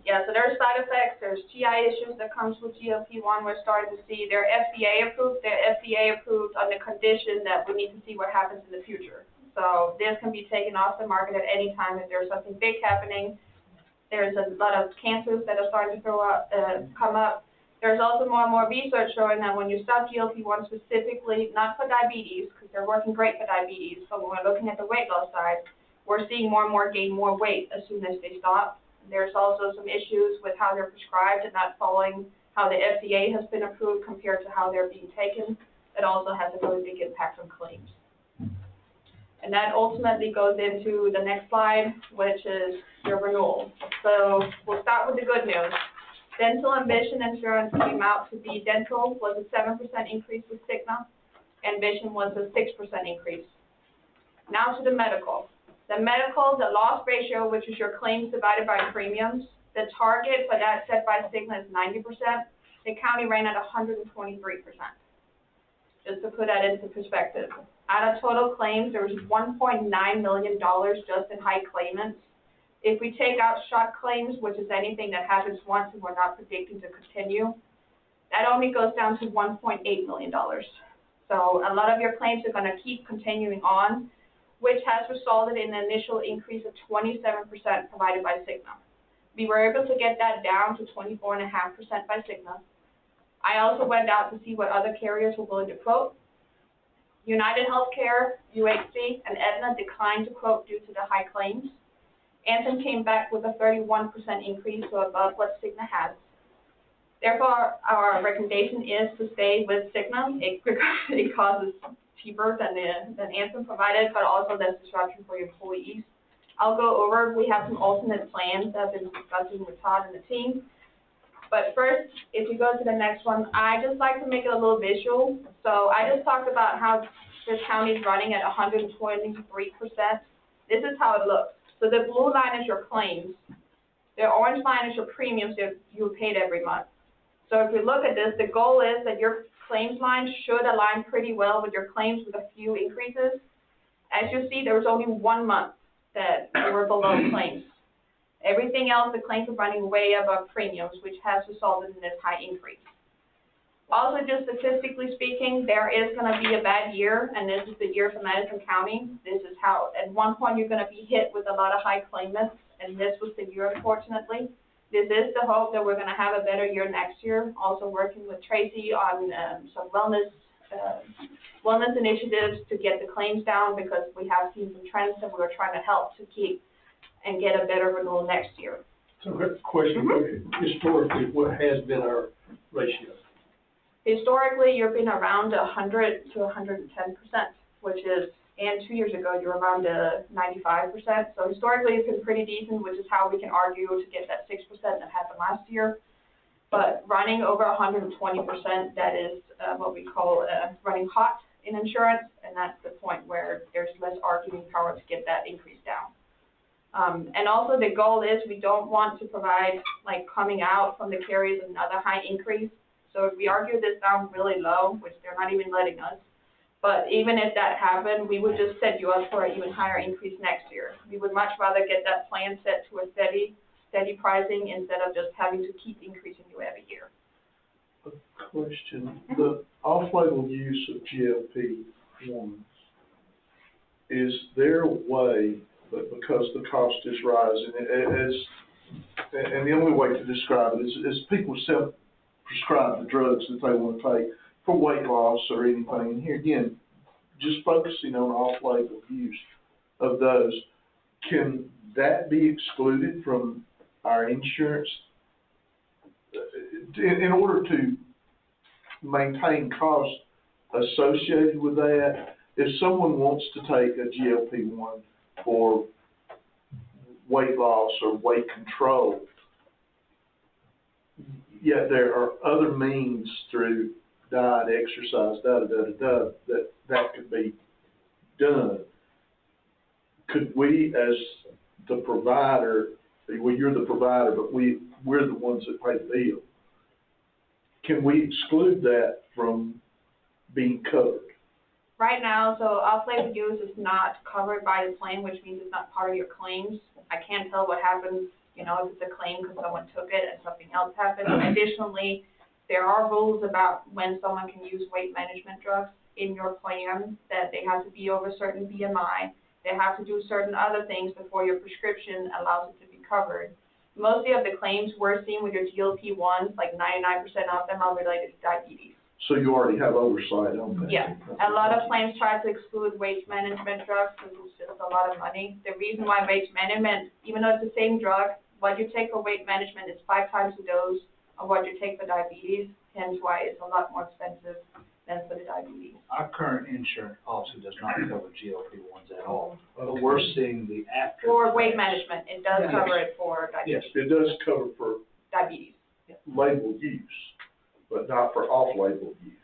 Yeah, so there's side effects, there's GI issues that comes with GLP-1. We're starting to see they're FDA approved. They're FDA approved on the condition that we need to see what happens in the future. So this can be taken off the market at any time if there's something big happening. There's a lot of cancers that are starting to come up. There's also more and more research showing that when you stop GLP-1 specifically, not for diabetes, because they're working great for diabetes, but when we're looking at the weight loss side, we're seeing more and more gain more weight as soon as they stop. There's also some issues with how they're prescribed and not following how the FDA has been approved compared to how they're being taken. That also has a really big impact on claims. And that ultimately goes into the next slide, which is your renewal. So we'll start with the good news. Dental and vision insurance came out to be, dental was a 7% increase with Cigna, and vision was a 6% increase. Now to the medical. The medical, the loss ratio, which is your claims divided by premiums, the target for that set by Cigna is 90%. The county ran at 123%. Just to put that into perspective. Out of total claims, there was $1.9 million just in high claimants. If we take out shot claims, which is anything that happens once and we're not predicting to continue, that only goes down to $1.8 million. So a lot of your claims are going to keep continuing on, which has resulted in an initial increase of 27% provided by Cigna. We were able to get that down to 24.5% by Cigna. I also went out to see what other carriers were willing to quote. United Healthcare, UHC, and Aetna declined to quote due to the high claims. Anthem came back with a 31% increase, so above what Cigna has. Therefore, our recommendation is to stay with Cigna. It causes cheaper than Anthem provided, but also less disruption for your employees. I'll go over, we have some alternate plans that I've been discussing with Todd and the team. But first, if you go to the next one, I just like to make it a little visual. So I just talked about how this county is running at 123%. This is how it looks. So the blue line is your claims. The orange line is your premiums that you paid every month. So if you look at this, the goal is that your claims line should align pretty well with your claims with a few increases. As you see, there was only 1 month that we were below claims. Everything else, the claims are running way above premiums, which has resulted in this high increase. Also, just statistically speaking, there is going to be a bad year, and this is the year for Madison County. This is how, at one point, you're going to be hit with a lot of high claimants, and this was the year, unfortunately. This is the hope that we're going to have a better year next year. Also working with Tracy on some wellness initiatives to get the claims down, because we have seen some trends that we're trying to help to keep and get a better renewal next year. So quick question, historically, what has been our ratio? Historically, you've been around 100 to 110%, which is, and 2 years ago, you were around 95%. So historically, it's been pretty decent, which is how we can argue to get that 6% that happened last year. But running over 120%, that is what we call running hot in insurance, and that's the point where there's less arguing power to get that increase down. And also the goal is we don't want to provide, like, coming out from the carriers another high increase. So if we argue this down really low, which they're not even letting us, but even if that happened, we would just set you up for an even higher increase next year. We would much rather get that plan set to a steady pricing instead of just having to keep increasing you every year. A question, the off-label use of GLP-1s, is there a way, but because the cost is rising, and the only way to describe it is people self-prescribe the drugs that they want to take for weight loss or anything. And here again, just focusing on off-label use of those, can that be excluded from our insurance? In order to maintain costs associated with that, if someone wants to take a GLP-1 for weight loss or weight control, yet there are other means through diet, exercise, that could be done. Could we, as the provider, well, you're the provider, but we're the ones that pay the bill, can we exclude that from being covered? Right now, so off-label use is not covered by the claim, which means it's not part of your claims. I can't tell what happens, if it's a claim because someone took it and something else happened. Additionally, there are rules about when someone can use weight management drugs in your plan, that they have to be over a certain BMI. They have to do certain other things before your prescription allows it to be covered. Mostly of the claims we're seeing with your GLP-1s, like 99% of them are related to diabetes. So you already have oversight on that? Yeah. A lot of plans try to exclude weight management drugs because it's just a lot of money. The reason why weight management, even though it's the same drug, what you take for weight management is 5 times the dose of what you take for diabetes, hence why it's a lot more expensive than for the diabetes. Our current insurance policy does not cover GLP-1s at all, but we're seeing the after. For weight management, it does Yes. cover it for Yes, diabetes. it does cover for Diabetes. label use, but not for off-label use,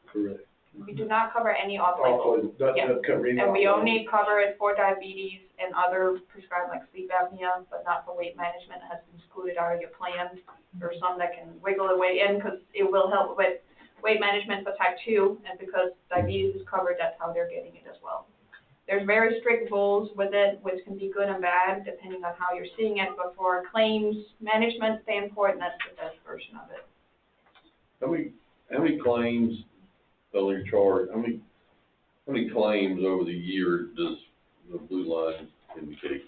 correct? We do not cover any off-label. Off-label, doesn't cover any. And we off-label. only cover it for diabetes and other prescribed like sleep apnea, but not for weight management. It has been excluded out of your plan. There are some that can wiggle their way in because it will help with weight management for type 2, and because diabetes is covered, that's how they're getting it as well. There's very strict rules with it, which can be good and bad depending on how you're seeing it, but for a claims management standpoint, that's the best version of it. How many claims, on your chart, how many claims over the year does the blue line indicate?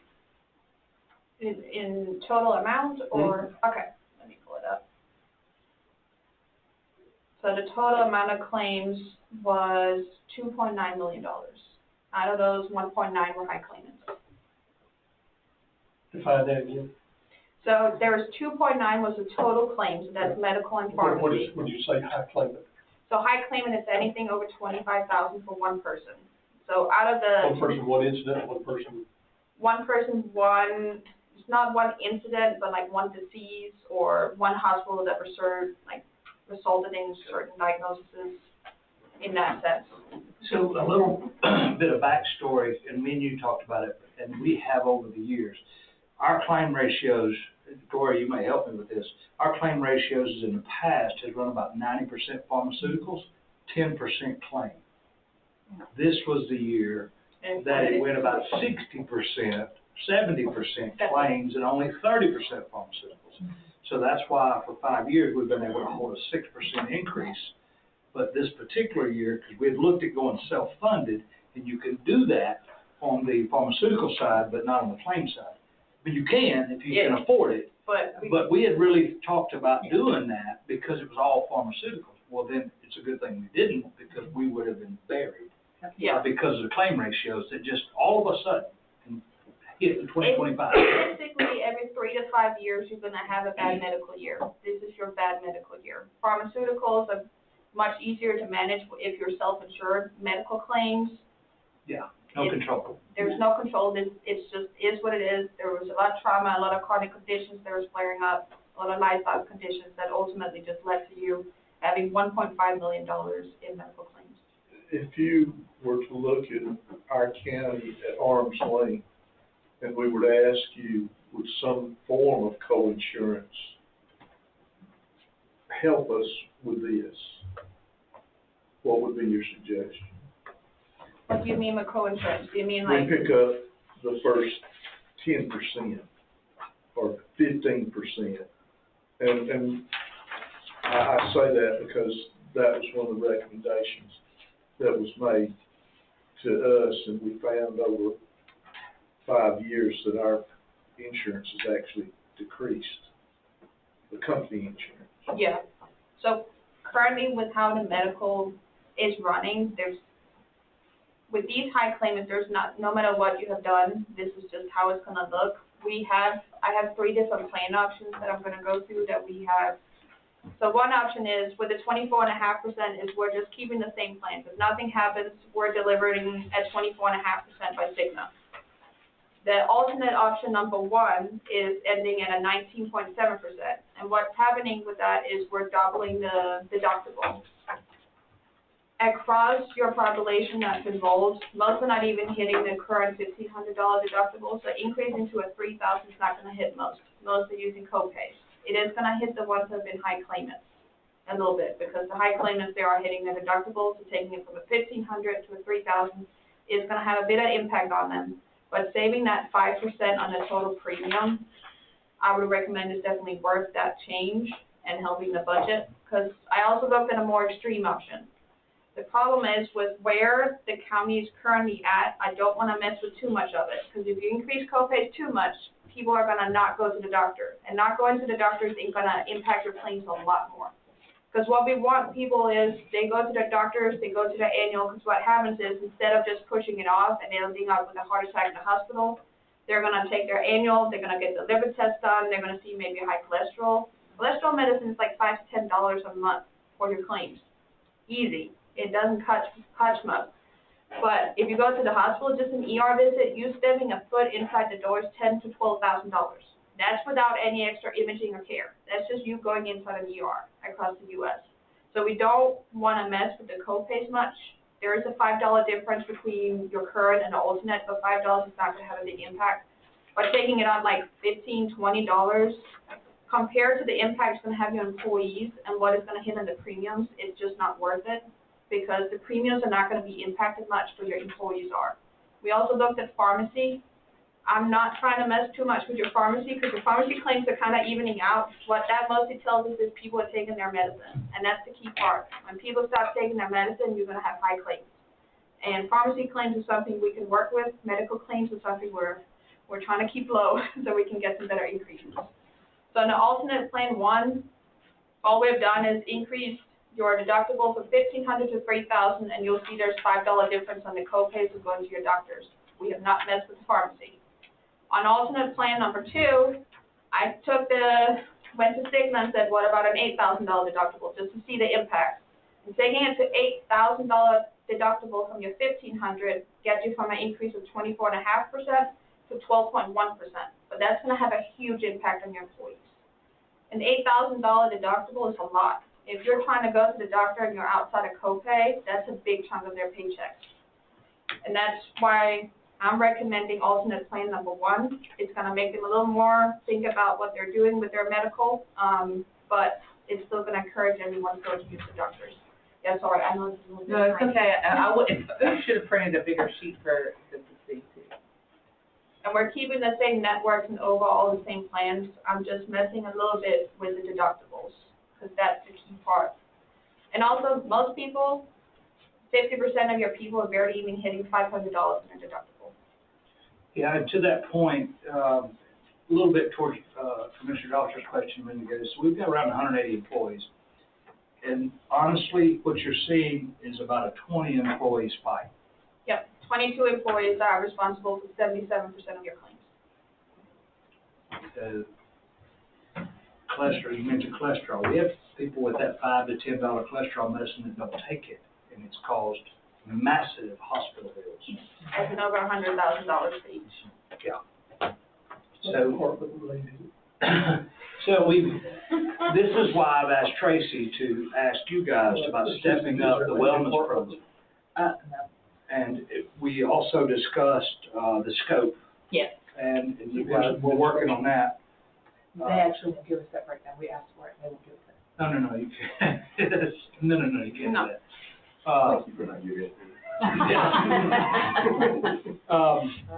In total amount or, okay, let me pull it up. So the total amount of claims was $2.9 million. Out of those, 1.9 were high claimants. Define that again. So there was 2.9 was the total claims, that's medical and pharmacy. When you say high claimant? So high claimant is anything over 25,000 for one person. So out of the. One person, one incident, one person. One person, it's not one incident, but like one disease or one hospital that resulted in certain diagnoses in that sense. So a little bit of backstory, and me and you talked about it, and we have over the years. Our claim ratios, Gloria, you may help me with this. Our claim ratios in the past has run about 90% pharmaceuticals, 10% claim. This was the year that it went about 60%, 70% claims, and only 30% pharmaceuticals. So that's why for 5 years we've been able to hold a 6% increase. But this particular year, because we had looked at going self-funded, and you can do that on the pharmaceutical side, but not on the claim side. But you can if you can afford it. But we had really talked about doing that because it was all pharmaceuticals. Well, then it's a good thing we didn't, because we would have been buried. Yeah. Because of the claim ratios that just all of a sudden can hit in 2025. Basically, every 3 to 5 years, you're going to have a bad medical year. This is your bad medical year. Pharmaceuticals are much easier to manage if you're self-insured. Medical claims. Yeah, no control. There's no control. It's just is what it is. There was a lot of trauma, a lot of chronic conditions that was flaring up, a lot of lifestyle conditions that ultimately just led to you having $1.5 million in medical claims. If you were to look at our county at arm's length, and we were to ask you, would some form of co-insurance help us with this, what would be your suggestion? What do you mean by co-insurance? Do you mean We like? pick up the first 10% or 15%. And I say that because that was one of the recommendations that was made to us, and we found over 5 years that our insurance has actually decreased, the company insurance. Yeah. So currently with how the medical is running, with these high claimants, no matter what you have done, this is just how it's going to look. I have 3 different plan options that I'm going to go through that we have. So one option is with the 24.5% is we're just keeping the same plan. If nothing happens, we're delivering at 24.5% by Cigna. The alternate option number 1 is ending at a 19.7%. And what's happening with that is we're doubling the deductible. Across your population that's enrolled, most are not even hitting the current $1,500 deductible, so increasing to a $3,000 is not going to hit most. Most are using copays. It is going to hit the ones that have been high claimants a little bit, because the high claimants, they are hitting their deductibles, so taking it from a $1,500 to a $3,000 is going to have a bit of impact on them. But saving that 5% on the total premium, I would recommend is definitely worth that change and helping the budget, because I also looked at a more extreme option. The problem is with where the county is currently at, I don't want to mess with too much of it, because if you increase copays too much, people are going to not go to the doctor. And not going to the doctor is going to impact your claims a lot more. Because what we want people is they go to their doctors, they go to their annual, because what happens is instead of just pushing it off and ending up with a heart attack in the hospital, they're going to take their annual, they're going to get the liver test done, they're going to see maybe a high cholesterol. Cholesterol medicine is like $5 to $10 a month for your claims. Easy. It doesn't cost much. But if you go to the hospital, just an ER visit, you stepping a foot inside the door is $10,000 to $12,000. That's without any extra imaging or care. That's just you going inside an ER across the U.S. So we don't want to mess with the copays much. There is a $5 difference between your current and the alternate, but $5 is not going to have a big impact. By taking it on like $15, $20, compared to the impact it's going to have your employees and what it's going to hit on the premiums, it's just not worth it, because the premiums are not going to be impacted much, but your employees are. We also looked at pharmacy. I'm not trying to mess too much with your pharmacy, because your pharmacy claims are kind of evening out. What that mostly tells us is people are taking their medicine, and that's the key part. When people stop taking their medicine, you're going to have high claims. And pharmacy claims is something we can work with. Medical claims is something we're trying to keep low so we can get some better increases. So in the alternate plan 1, all we've done is increase your deductible from $1,500 to $3,000, and you'll see there's $5 difference on the copays of going to your doctors. We have not messed with the pharmacy. On alternate plan number 2, I went to Cigna and said, what about an $8,000 deductible, just to see the impact. And taking it to $8,000 deductible from your $1,500 gets you from an increase of 24.5% to 12.1%. But that's going to have a huge impact on your employees. An $8,000 deductible is a lot. If you're trying to go to the doctor and you're outside a copay, that's a big chunk of their paycheck. And that's why I'm recommending alternate plan number 1. It's going to make them a little more think about what they're doing with their medical, but it's still going to encourage everyone to go to use the doctors. Yeah, sorry, I know this is a little No, it's different. okay. I should have printed a bigger sheet for them to see too. And we're keeping the same networks and overall the same plans. I'm just messing a little bit with the deductibles, because that's the key part. And also, most people, 50% of your people are barely even hitting $500 in their deductible. Yeah, and to that point, a little bit towards Commissioner Doctor's question a minute ago, so we've got around 180 employees. And honestly, what you're seeing is about a 20 employee spike. Yep, 22 employees are responsible for 77% of your claims. Cholesterol, you mentioned cholesterol. We have people with that $5 to $10 cholesterol medicine that don't take it, and it's caused massive hospital bills. That's been over $100,000 for each. Yeah. So this is why I've asked Tracy to ask you guys about stepping up the wellness program. And we also discussed the scope. Yes. And you guys, we're working on that. They actually won't give us that breakdown. We asked for it, they won't give us that. No, you can't. No, you can't do that. Thank you for not giving it.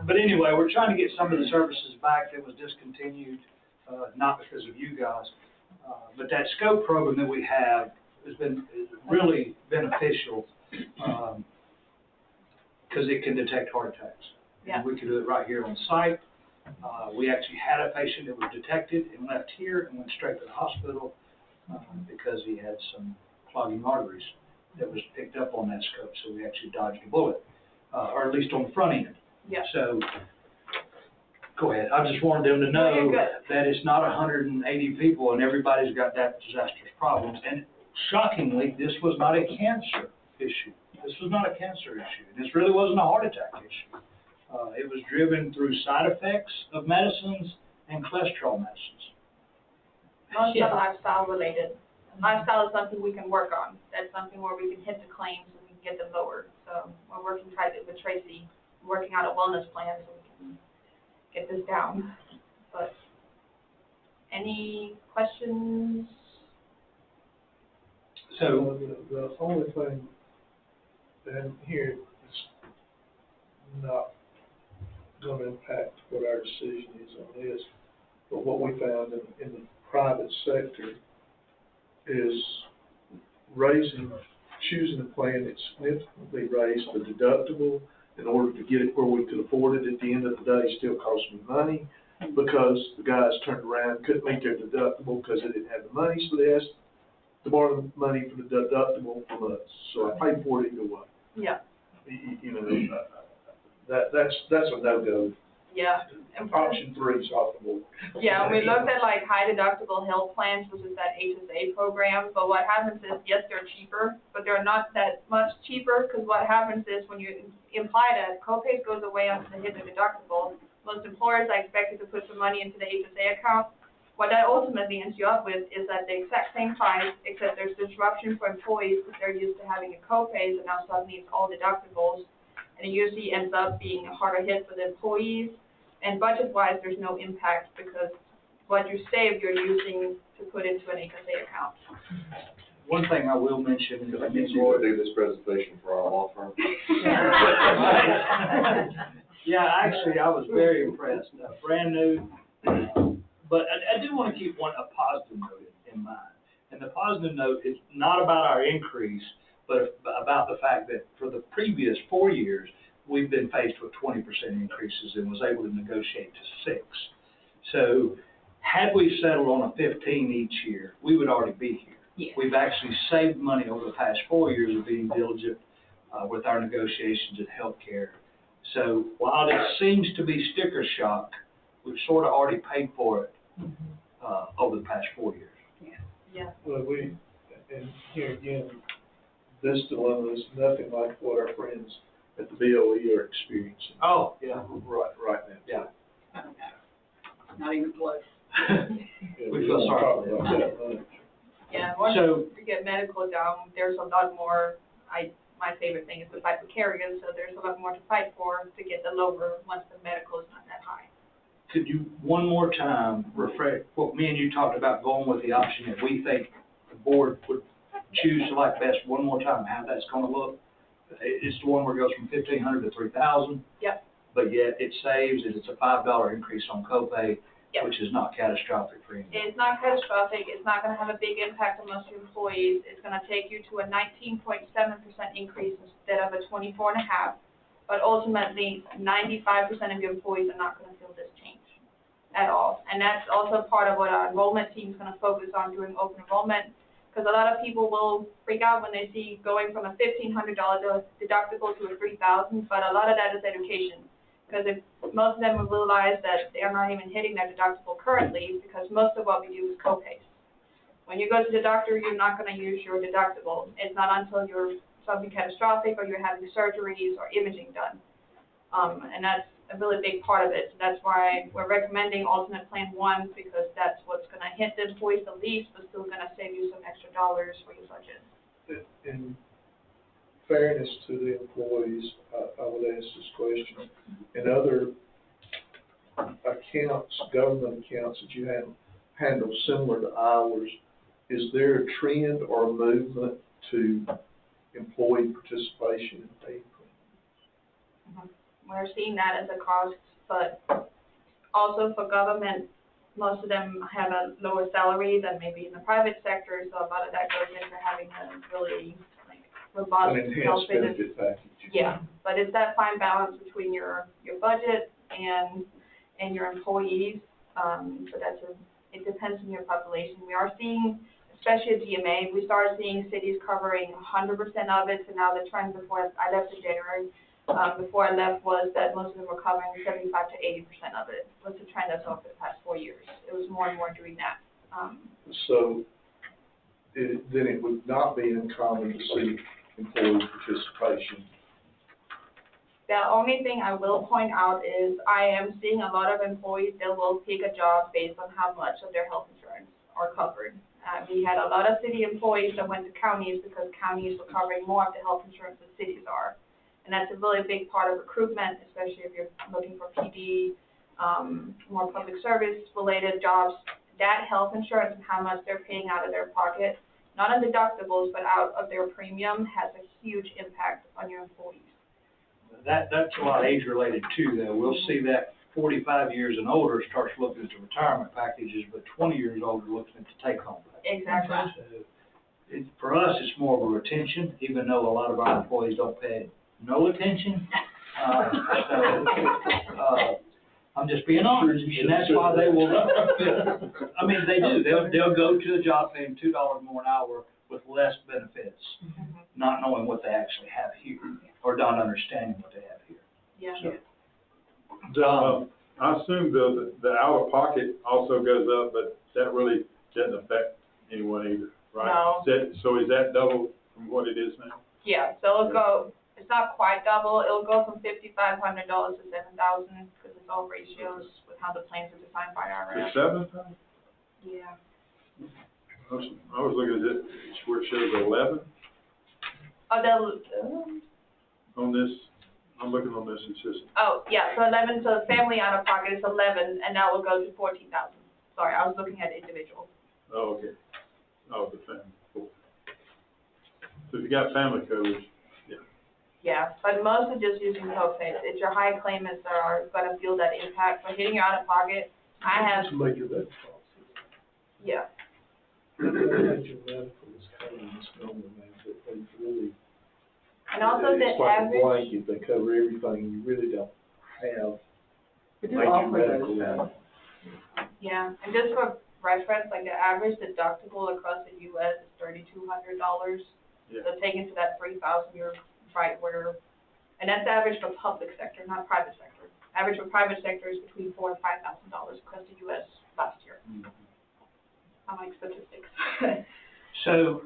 But anyway, we're trying to get some of the services back that was discontinued, not because of you guys, but that scope program that we have is really beneficial, because it can detect heart attacks. Yeah. And we can do it right here on site. We actually had a patient that was detected and left here and went straight to the hospital because he had some clogging arteries that was picked up on that scope, so we actually dodged a bullet, or at least on the front end. Yeah. So, go ahead. I just wanted them to know that it's not 180 people and everybody's got that disastrous problems. And shockingly, this was not a cancer issue. This was not a cancer issue. This really wasn't a heart attack issue. It was driven through side effects of medicines and cholesterol medicines. Most are lifestyle related. Lifestyle is something we can work on. That's something where we can hit the claims and we can get them lowered. So we're working tightly with Tracy, working out a wellness plan so we can get this down. But any questions? So the only thing that here is not going to impact what our decision is on this, but what we found in the private sector is choosing a plan that significantly raised the deductible in order to get it where we could afford it at the end of the day still cost me money, because the guys turned around, couldn't meet their deductible because they didn't have the money, so they asked to borrow the money for the deductible from us. So I paid for it either way. Yeah. You know, that's a no-go Yeah. Option 3 is off the board. Yeah, and we looked at like high deductible health plans, which is that HSA program, but what happens is, yes, they're cheaper, but they're not that much cheaper, because what happens is when you imply that copay goes away onto the hit of deductible, most employers are expected to put some money into the HSA account. What that ultimately ends you up with is that the exact same price, except there's disruption for employees because they're used to having a copay, and now suddenly it's all deductibles, and it usually ends up being a harder hit for the employees. And budget-wise, there's no impact because what you save, you're using to put into an HSA account. One thing I will mention is I need you to do this presentation for our law firm. Yeah, actually, I was very impressed. Brand new, but I do want to keep a positive note in mind. And the positive note is not about our increase, but about the fact that for the previous 4 years, we've been faced with 20% increases and was able to negotiate to 6. So had we settled on a 15 each year, we would already be here. Yeah. We've actually saved money over the past 4 years of being diligent with our negotiations in healthcare. So while it seems to be sticker shock, we've sort of already paid for it over the past 4 years. Yeah. Well, and here again, this dilemma is nothing like what our friends at the BOE are experiencing. Oh, yeah. Right now. Yeah. Not even close. Yeah, We feel sorry talk for them. about that much. Yeah, once So- you get medical down, there's a lot more, my favorite thing is to fight for carriers, so there's a lot more to fight for to get the lower once the medical is not that high. Could you, one more time, refresh what me and you talked about, going with the option that we think the board would choose to like best, one more time, how that's gonna look? It's the one where it goes from 1,500 to 3,000. Yep. But yet it saves, and it's a $5 increase on copay, Yep. which is not catastrophic for anyone. It's not catastrophic, it's not gonna have a big impact on most employees, it's gonna take you to a 19.7% increase instead of a 24.5%, but ultimately, 95% of your employees are not gonna feel this change at all. And that's also part of what our enrollment team is gonna focus on during open enrollment, because a lot of people will freak out when they see going from a $1,500 deductible to a $3,000, but a lot of that is education. Because if most of them will realize that they're not even hitting their deductible currently, because most of what we do is copays. When you go to the doctor, you're not going to use your deductible. It's not until you're something catastrophic or you're having surgeries or imaging done. And that's a really big part of it. So that's why we're recommending alternate plan 1, because that's what's going to hit the employees the least, but still going to save you some extra dollars for your budget. In fairness to the employees, I would ask this question. In other accounts, government accounts that you handle similar to ours, is there a trend or a movement to employee participation in pay premiums? We're seeing that as a cost, but also for government, most of them have a lower salary than maybe in the private sector, so a lot of that goes into having a really robust An health enhanced benefit. benefit package. Yeah, but it's that fine balance between your budget and your employees. So it depends on your population. We are seeing, especially at GMA, we started seeing cities covering 100% of it. So now the trend before I left in January, before I left, was that most of them were covering 75 to 80% of it. Was the trend that's over the past 4 years. It was more and more doing that. So then it would not be uncommon to see employee participation. The only thing I will point out is I am seeing a lot of employees that will take a job based on how much of their health insurance are covered. We had a lot of city employees that went to counties because counties were covering more of the health insurance than cities are. And that's a really big part of recruitment, especially if you're looking for PD, more public service related jobs. That health insurance and how much they're paying out of their pocket, not on deductibles, but out of their premium, has a huge impact on your employees. That's a lot age related too, though. We'll see that 45 years and older starts looking at the retirement packages, but 20 years older looking at the take-home package. Exactly. So for us, it's more of a retention, even though a lot of our employees don't pay no attention. I'm just being honest, and that's why they will. I mean, they do. They'll go to the job paying $2 more an hour with less benefits, not knowing what they actually have here, or not understanding what they have here. Yeah. So, I assume the out-of-pocket also goes up, but that really doesn't affect anyone either, right? No. So is that double from what it is now? Yeah, so it'll go, it's not quite double, it'll go from $5,500 to $7,000, because it's all ratios with how the plans are designed by our For rep. 7,000? Yeah. I was looking at it, where it shows 11 Oh, on this, I'm looking on this, it's just, oh, yeah, so 11, so family out of pocket is 11, and now we'll go to 14,000. Sorry, I was looking at individual. oh, okay. Oh, the family, cool. So if you got family coverage, Yeah, but most are just using co-pays. It's your high claimants that are gonna feel that impact, but hitting your out of pocket, I have, It's major medical policy. yeah. Major medical is kind of misnomer, man, but they really. And also the It's like a average, blanket, they cover everything, you really don't have We do major offer medical. those, though. yeah, and just for reference, like the average deductible across the US is $3,200. yeah. So taking to that 3,000, you're right where, and that's average for public sector, not private sector. Average for private sector is between $4,000 and $5,000 across the US last year. I like statistics. So,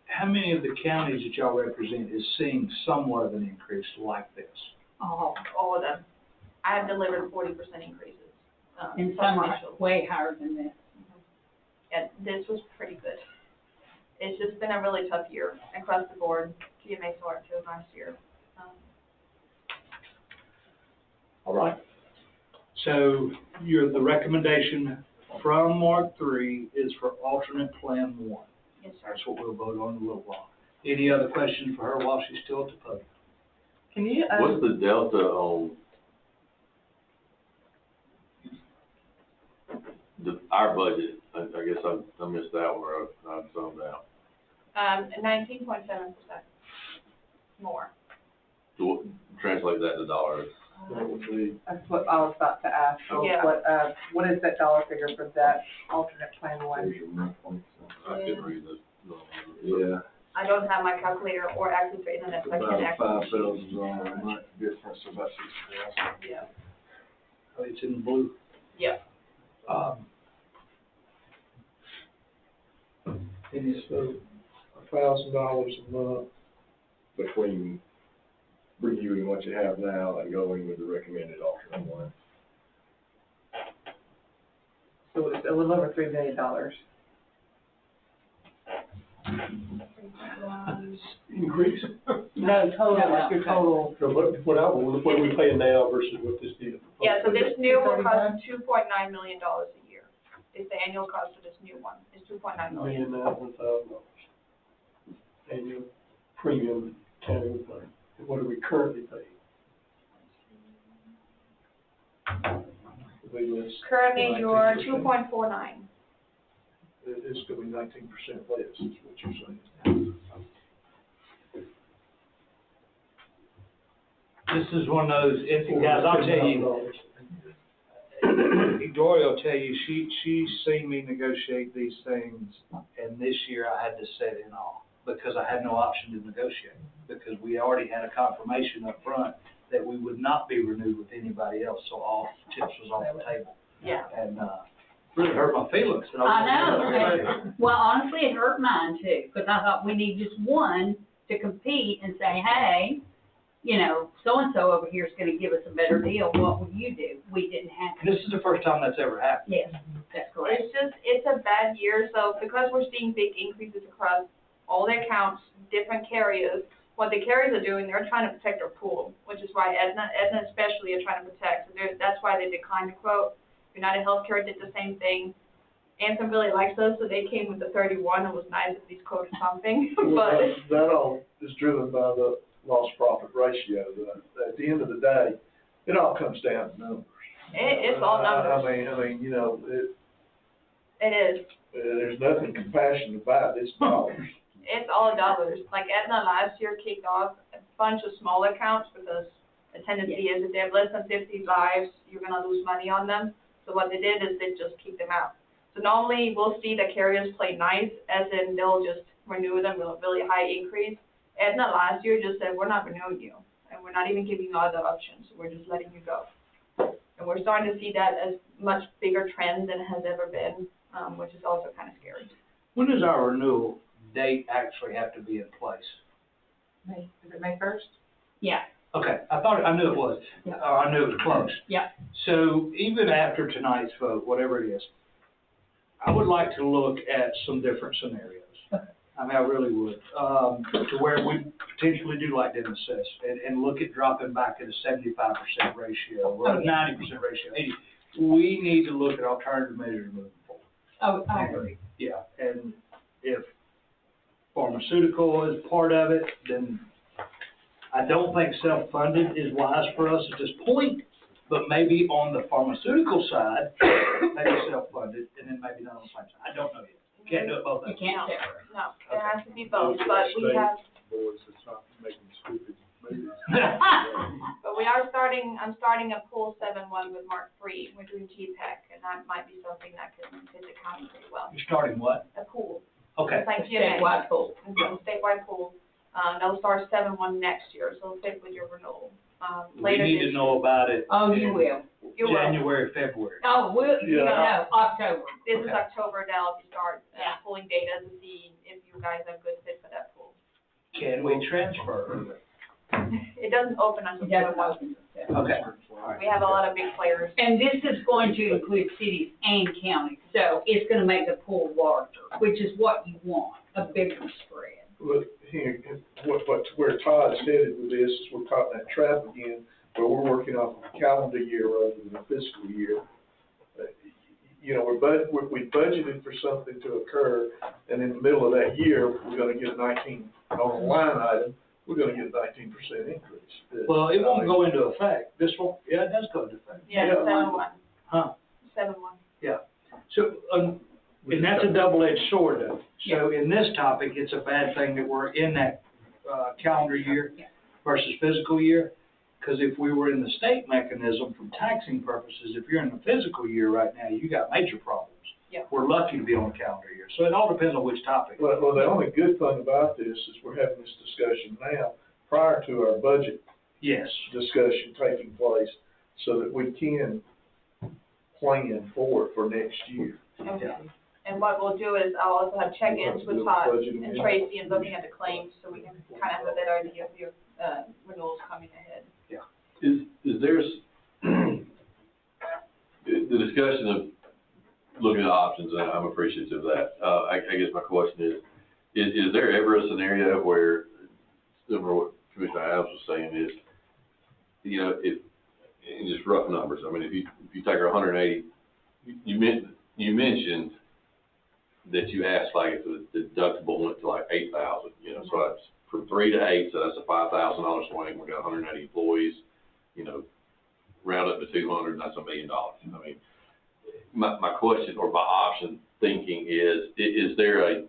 how many of the counties that y'all represent is seeing somewhat of an increase like this? All of them. I have delivered 40% increases. And some are initial. way higher than this. And this was pretty good. It's just been a really tough year across the board. GMA saw it too last year. All right. So, the recommendation from Mark 3 is for alternate plan 1. Yes, sir. That's what we'll vote on in a little while. Any other questions for her while she's still at the podium? Can you, What's the delta on our budget? I guess I missed that where I zoned out. 19.7% more. So translate that to dollars. That would be, that's what I was about to ask, so Yeah. what is that dollar figure for that alternate plan one? I can read this. yeah, I don't have my calculator or access to internet, so I about can't access. $5,000 a month difference, about $60,000. Yeah. Oh, it's in blue. Yeah. And so $1,000 a month between reviewing what you have now and going with the recommended alternate one. So it's a little over $3 million. Increase? No, total, like your total. So what are we paying now versus what this did? Yeah, so this new one costs $2.9 million a year. It's the annual cost of this new one, is $2.9 million. $1,091,000. Annual premium, annual pay. And what are we currently paying? Currently, you're 2.49. It's gonna be 19% less, is what you're saying. This is one of those, guys, I'll tell you, Gloria will tell you, she's seen me negotiate these things, and this year I had to set in awe, because I had no option to negotiate, because we already had a confirmation up front that we would not be renewed with anybody else, so all chips was off the table. Yeah. And, really hurt my feelings. And I know. Well, honestly, it hurt mine too, because I thought we need just one to compete and say, hey, you know, so-and-so over here is gonna give us a better deal, what would you do? We didn't have. This is the first time that's ever happened. Yes, that's correct. It's a bad year, so because we're seeing big increases across all the accounts, different carriers, what the carriers are doing, they're trying to protect their pool, which is why Aetna especially are trying to protect. So that's why they declined the quote. United Healthcare did the same thing. Anthem really likes us, so they came with the 31. It was nice if these quoted something, but. That all is driven by the loss profit ratio. At the end of the day, it all comes down to numbers. It's all numbers. I mean, you know, It is. there's nothing compassionate about it, it's dollars. It's all dollars. Like Aetna last year kicked off a bunch of small accounts because the tendency is if they have less than 50 lives, you're gonna lose money on them. So what they did is they just kicked them out. So normally we'll see the carriers play nice, as in they'll just renew them with a really high increase. Aetna last year just said, we're not renewing you, and we're not even giving you other options. We're just letting you go. And we're starting to see that as much bigger trend than it has ever been, which is also kind of scary. When does our renewal date actually have to be in place? Is it May 1st? Yeah. Okay, I knew it was, I knew it was close. Yeah. So even after tonight's vote, whatever it is, I would like to look at some different scenarios. I mean, I really would, to where we potentially do like Dennis says, and look at dropping back at a 75% ratio, or a 90% ratio, 80. We need to look at alternative measures moving forward. Oh, I agree. Yeah, and if pharmaceutical is part of it, then I don't think self-funded is wise for us at this point, but maybe on the pharmaceutical side, maybe self-funded, and then maybe not on the same side. I don't know yet. You can't do it both. You can't separate. No, it has to be both, but we have, Boards that's not making stupid moves. but I'm starting a pool 7-1 with Mark III. We're doing GPEC, and that might be something that could fit the county pretty well. You're starting what? A pool. Okay. It's like GMA. Statewide pool. It's a statewide pool. That'll start 7-1 next year, so it'll fit with your renewal. We Later need this to know about it. Oh, you will. You will. January, February. Oh, no, October. This is Okay. October, that'll start pulling data to see if you guys are a good fit for that pool. Can we transfer? It doesn't open until That's 7-1. Okay. We have a lot of big players. And this is going to include cities and counties, so it's gonna make the pool larger, which is what you want, a bigger spread. Look, here, where Todd's headed with this is we're caught in that trap again, where we're working off a calendar year rather than a fiscal year. You know, we budgeted for something to occur, and in the middle of that year, we're gonna get 19, on a line item, we're gonna get a 19% increase. Well, it won't go into effect. This won't, yeah, it does go into effect. Yeah, 7-1. Huh? 7-1. Yeah. So, and that's a double-edged sword though. So in this topic, it's a bad thing that we're in that, calendar year versus fiscal year. Because if we were in the state mechanism from taxing purposes, if you're in the fiscal year right now, you got major problems. Yeah. We're lucky to be on the calendar year. So it all depends on which topic. Well, the only good thing about this is we're having this discussion now, prior to our budget Yes. discussion taking place, so that we can plan for it for next year. Okay. And what we'll do is I'll also have check-ins with Todd and Tracy and looking at the claims, so we can kind of have a better idea of your, renewals coming ahead. Is there, the discussion of looking at options, and I'm appreciative of that. I guess my question is there ever a scenario where, similar to what Commissioner Adams was saying is, you know, if, in just rough numbers, I mean, if you take our 180, you mentioned that you asked like if the deductible went to like 8,000, you know, so that's from 3 to 8, so that's a $5,000 swing. We got 180 employees, you know, round up to 200, and that's $1 million. I mean, my question or my option thinking is there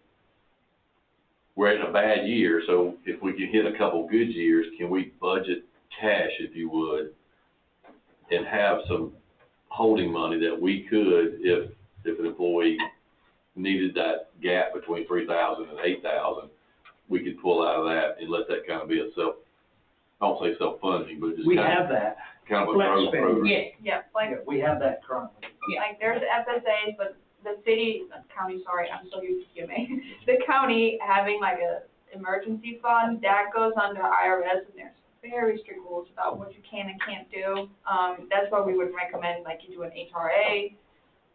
we're in a bad year, so if we can hit a couple good years, can we budget cash, if you would, and have some holding money that we could, if an employee needed that gap between 3,000 and 8,000, we could pull out of that and let that kind of be a I don't say self-funding, but just We have that. kind of a Flex growth spending. program. Yeah, like, Yeah, we have that currently. like there's FSAs, but the county, sorry, I'm so used to QMA. The county having like a emergency fund, that goes under IRS, and there's very strict rules about what you can and can't do. That's why we would recommend like you do an HRA,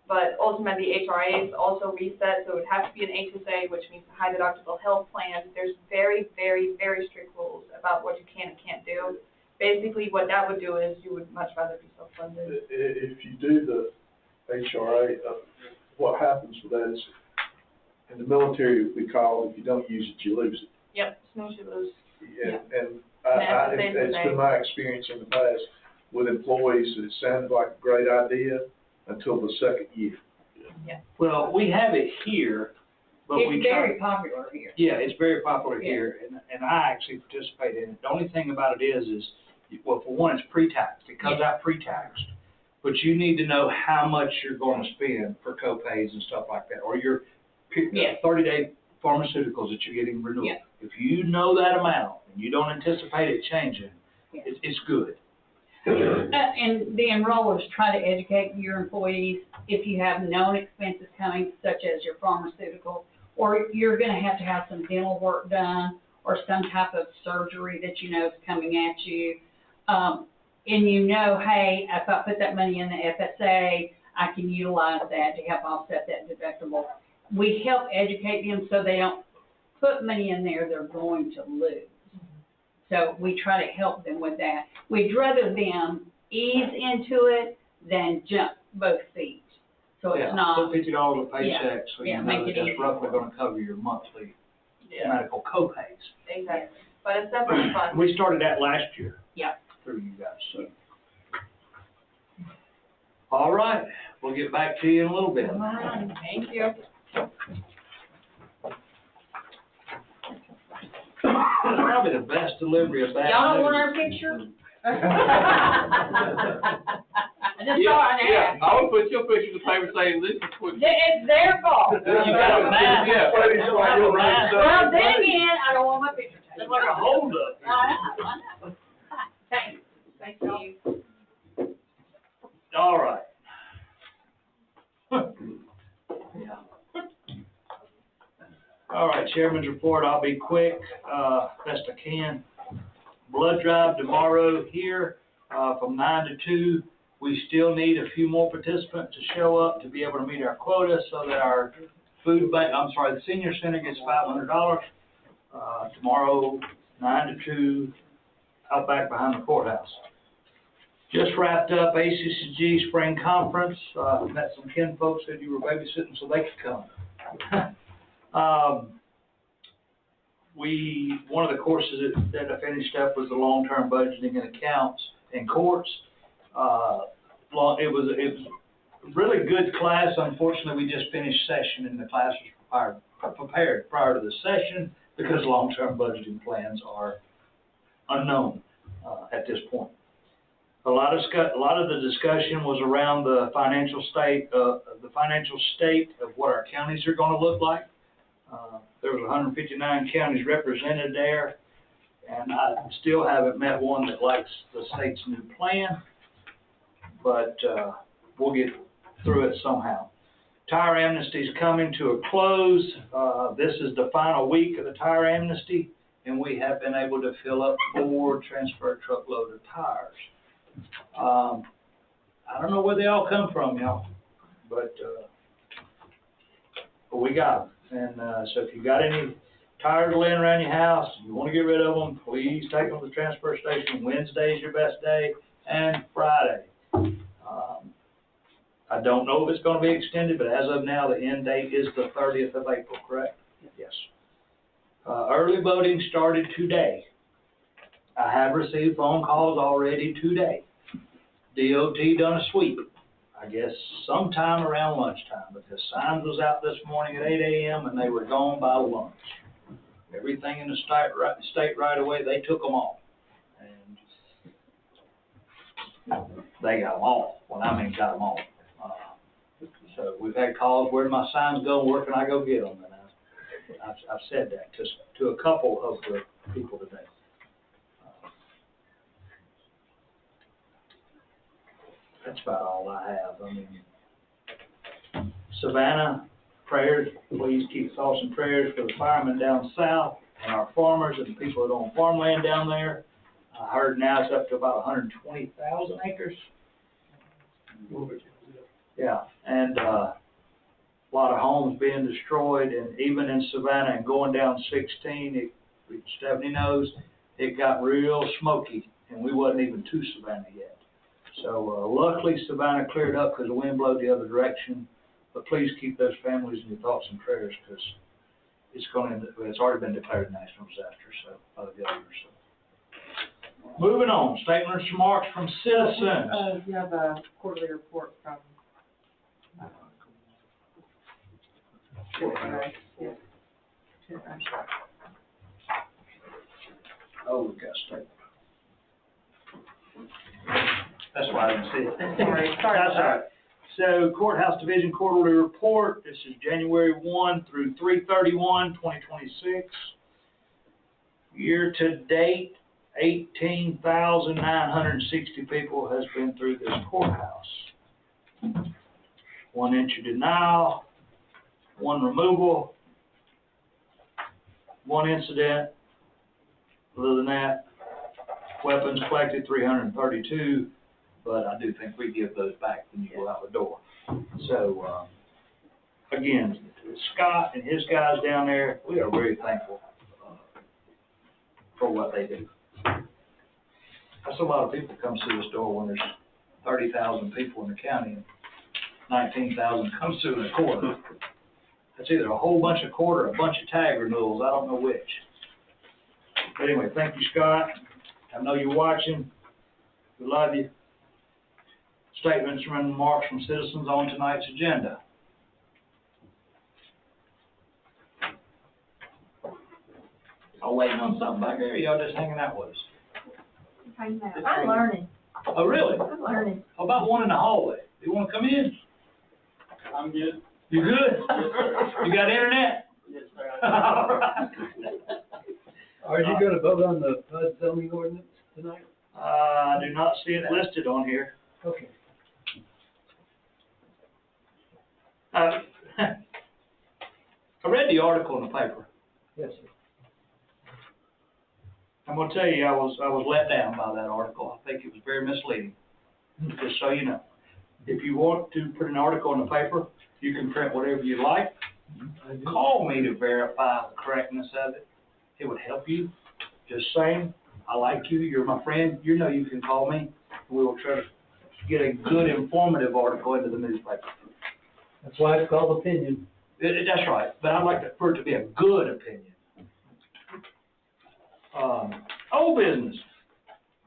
but ultimately HRAs also reset, so it would have to be an HSA, which means a high deductible health plan. There's very, very, very strict rules about what you can and can't do. Basically, what that would do is you would much rather be self-funded. If you do the HRA, what happens with that is, in the military, we call, if you don't use it, you lose it. Yep, snooze you lose. And it's been my experience in the past with employees that it sounded like a great idea until the second year. Yeah. Well, we have it here, but we It's very popular here. Yeah, it's very popular here, and I actually participate in it. The only thing about it is, well, for one, it's pre-taxed. It comes out pre-taxed. But you need to know how much you're going to spend for co-pays and stuff like that, or your 30-day pharmaceuticals that you're getting renewed. Yeah. If you know that amount and you don't anticipate it changing, it's good. And the enrollers try to educate your employees if you have known expenses coming, such as your pharmaceuticals, or you're gonna have to have some dental work done, or some type of surgery that you know is coming at you. And you know, hey, if I put that money in the FSA, I can utilize that to help offset that deductible. We help educate them so they don't put money in there they're going to lose. So we try to help them with that. We'd rather them ease into it than jump both feet. So it's not. $50 a paycheck, so you yeah, know make that it that's easy. roughly gonna cover your monthly medical co-pays. Exactly, but it's definitely fun. We started that last year. Yeah. Through you guys, so. All right, we'll get back to you in a little bit. Thank you. Probably the best delivery of bad Y'all don't want news. our picture? I just saw an ad. I would put your picture in the paper saying this is what. It's their fault. You got a mask. Yeah. Well, then again, I don't want my picture taken. It's like a holdup. I know. Thanks. Thank you. All right. Yeah. All right, Chairman's report, I'll be quick, best I can. Blood drive tomorrow here, from 9 to 2. We still need a few more participants to show up to be able to meet our quota so that our the senior center gets $500. Tomorrow, 9 to 2, out back behind the courthouse. Just wrapped up ACCG Spring Conference, met some kin folks that you were babysitting so they could come. One of the courses that I finished up was the long-term budgeting and accounts in courts. It was a really good class. Unfortunately, we just finished session and the class was prepared prior to the session because long-term budgeting plans are unknown at this point. A lot of the discussion was around the financial state of what our counties are going to look like. There was 159 counties represented there, and I still haven't met one that likes the state's new plan, but we'll get through it somehow. Tire amnesty is coming to a close. This is the final week of the tire amnesty, and we have been able to fill up 4 transfer truckload of tires. I don't know where they all come from, y'all, but we got them. And so if you got any tires laying around your house, you want to get rid of them, please take them to the transfer station. Wednesday is your best day, and Friday. I don't know if it's going to be extended, but as of now, the end date is the 30th of April, correct? Yes. Early voting started today. I have received phone calls already today. DOT done a sweep, I guess sometime around lunchtime, because signs was out this morning at 8 a.m. and they were gone by lunch. Everything in the state right away, they took them all. And they got them all. Well, I mean, got them all. So we've had calls, where do my signs go, where can I go get them? And I've said that to a couple of the people today. That's about all I have. I mean, Savannah, prayers, please keep thoughts and prayers for the firemen down south and our farmers and the people that own farmland down there. I heard now it's up to about 120,000 acres. Yeah, and a lot of homes being destroyed, and even in Savannah and going down 16, Stephanie knows, it got real smoky, and we wasn't even to Savannah yet. So luckily Savannah cleared up because the wind blew the other direction, but please keep those families in your thoughts and prayers because it's already been declared a national disaster, so by the governor. So. Moving on, statements, remarks from citizens. You have a quarterly report from. Oh, we've got statements. That's why I didn't see it. Sorry. That's all right. So Courthouse Division Quarterly Report, this is January 1 through 3/31/2026. Year to date, 18,960 people has been through this courthouse. 1 inch of denial, 1 removal, 1 incident. Other than that, weapons collected 332, but I do think we give those back when you go out the door. So, again, Scott and his guys down there, we are very thankful for what they do. That's a lot of people come through this door when there's 30,000 people in the county and 19,000 comes through in a quarter. That's either a whole bunch of quarter or a bunch of tag renewals, I don't know which. But anyway, thank you, Scott. I know you're watching. We love you. Statements and remarks from citizens on tonight's agenda. Y'all waiting on something back there, or y'all just hanging out with us? I'm learning. Oh, really? I'm learning. How about one in the hallway? You wanna come in? I'm good. You good? You got internet? Yes, sir. All right. Are you gonna vote on the PUD zoning ordinance tonight? I do not see it listed on here. Okay. I read the article in the paper. Yes, sir. I'm gonna tell you, I was let down by that article. I think it was very misleading, just so you know. If you want to put an article in the paper, you can print whatever you like. Call me to verify the correctness of it. It would help you. Just saying, I like you, you're my friend, you know you can call me. We will try to get a good informative article into the newspaper. That's why it's called opinion. That's right, but I'd like for it to be a good opinion. Old business,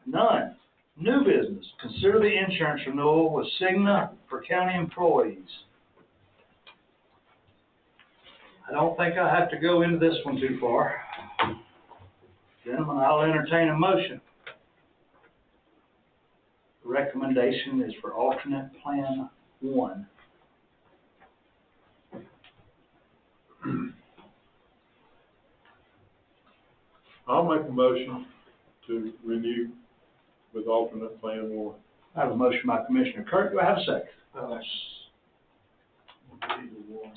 none. New business, consider the insurance renewal with Cigna for county employees. I don't think I have to go into this one too far. Gentlemen, I'll entertain a motion. The recommendation is for alternate plan 1. I'll make a motion to renew with alternate plan 1. I have a motion by Commissioner Kirk. Do I have a second?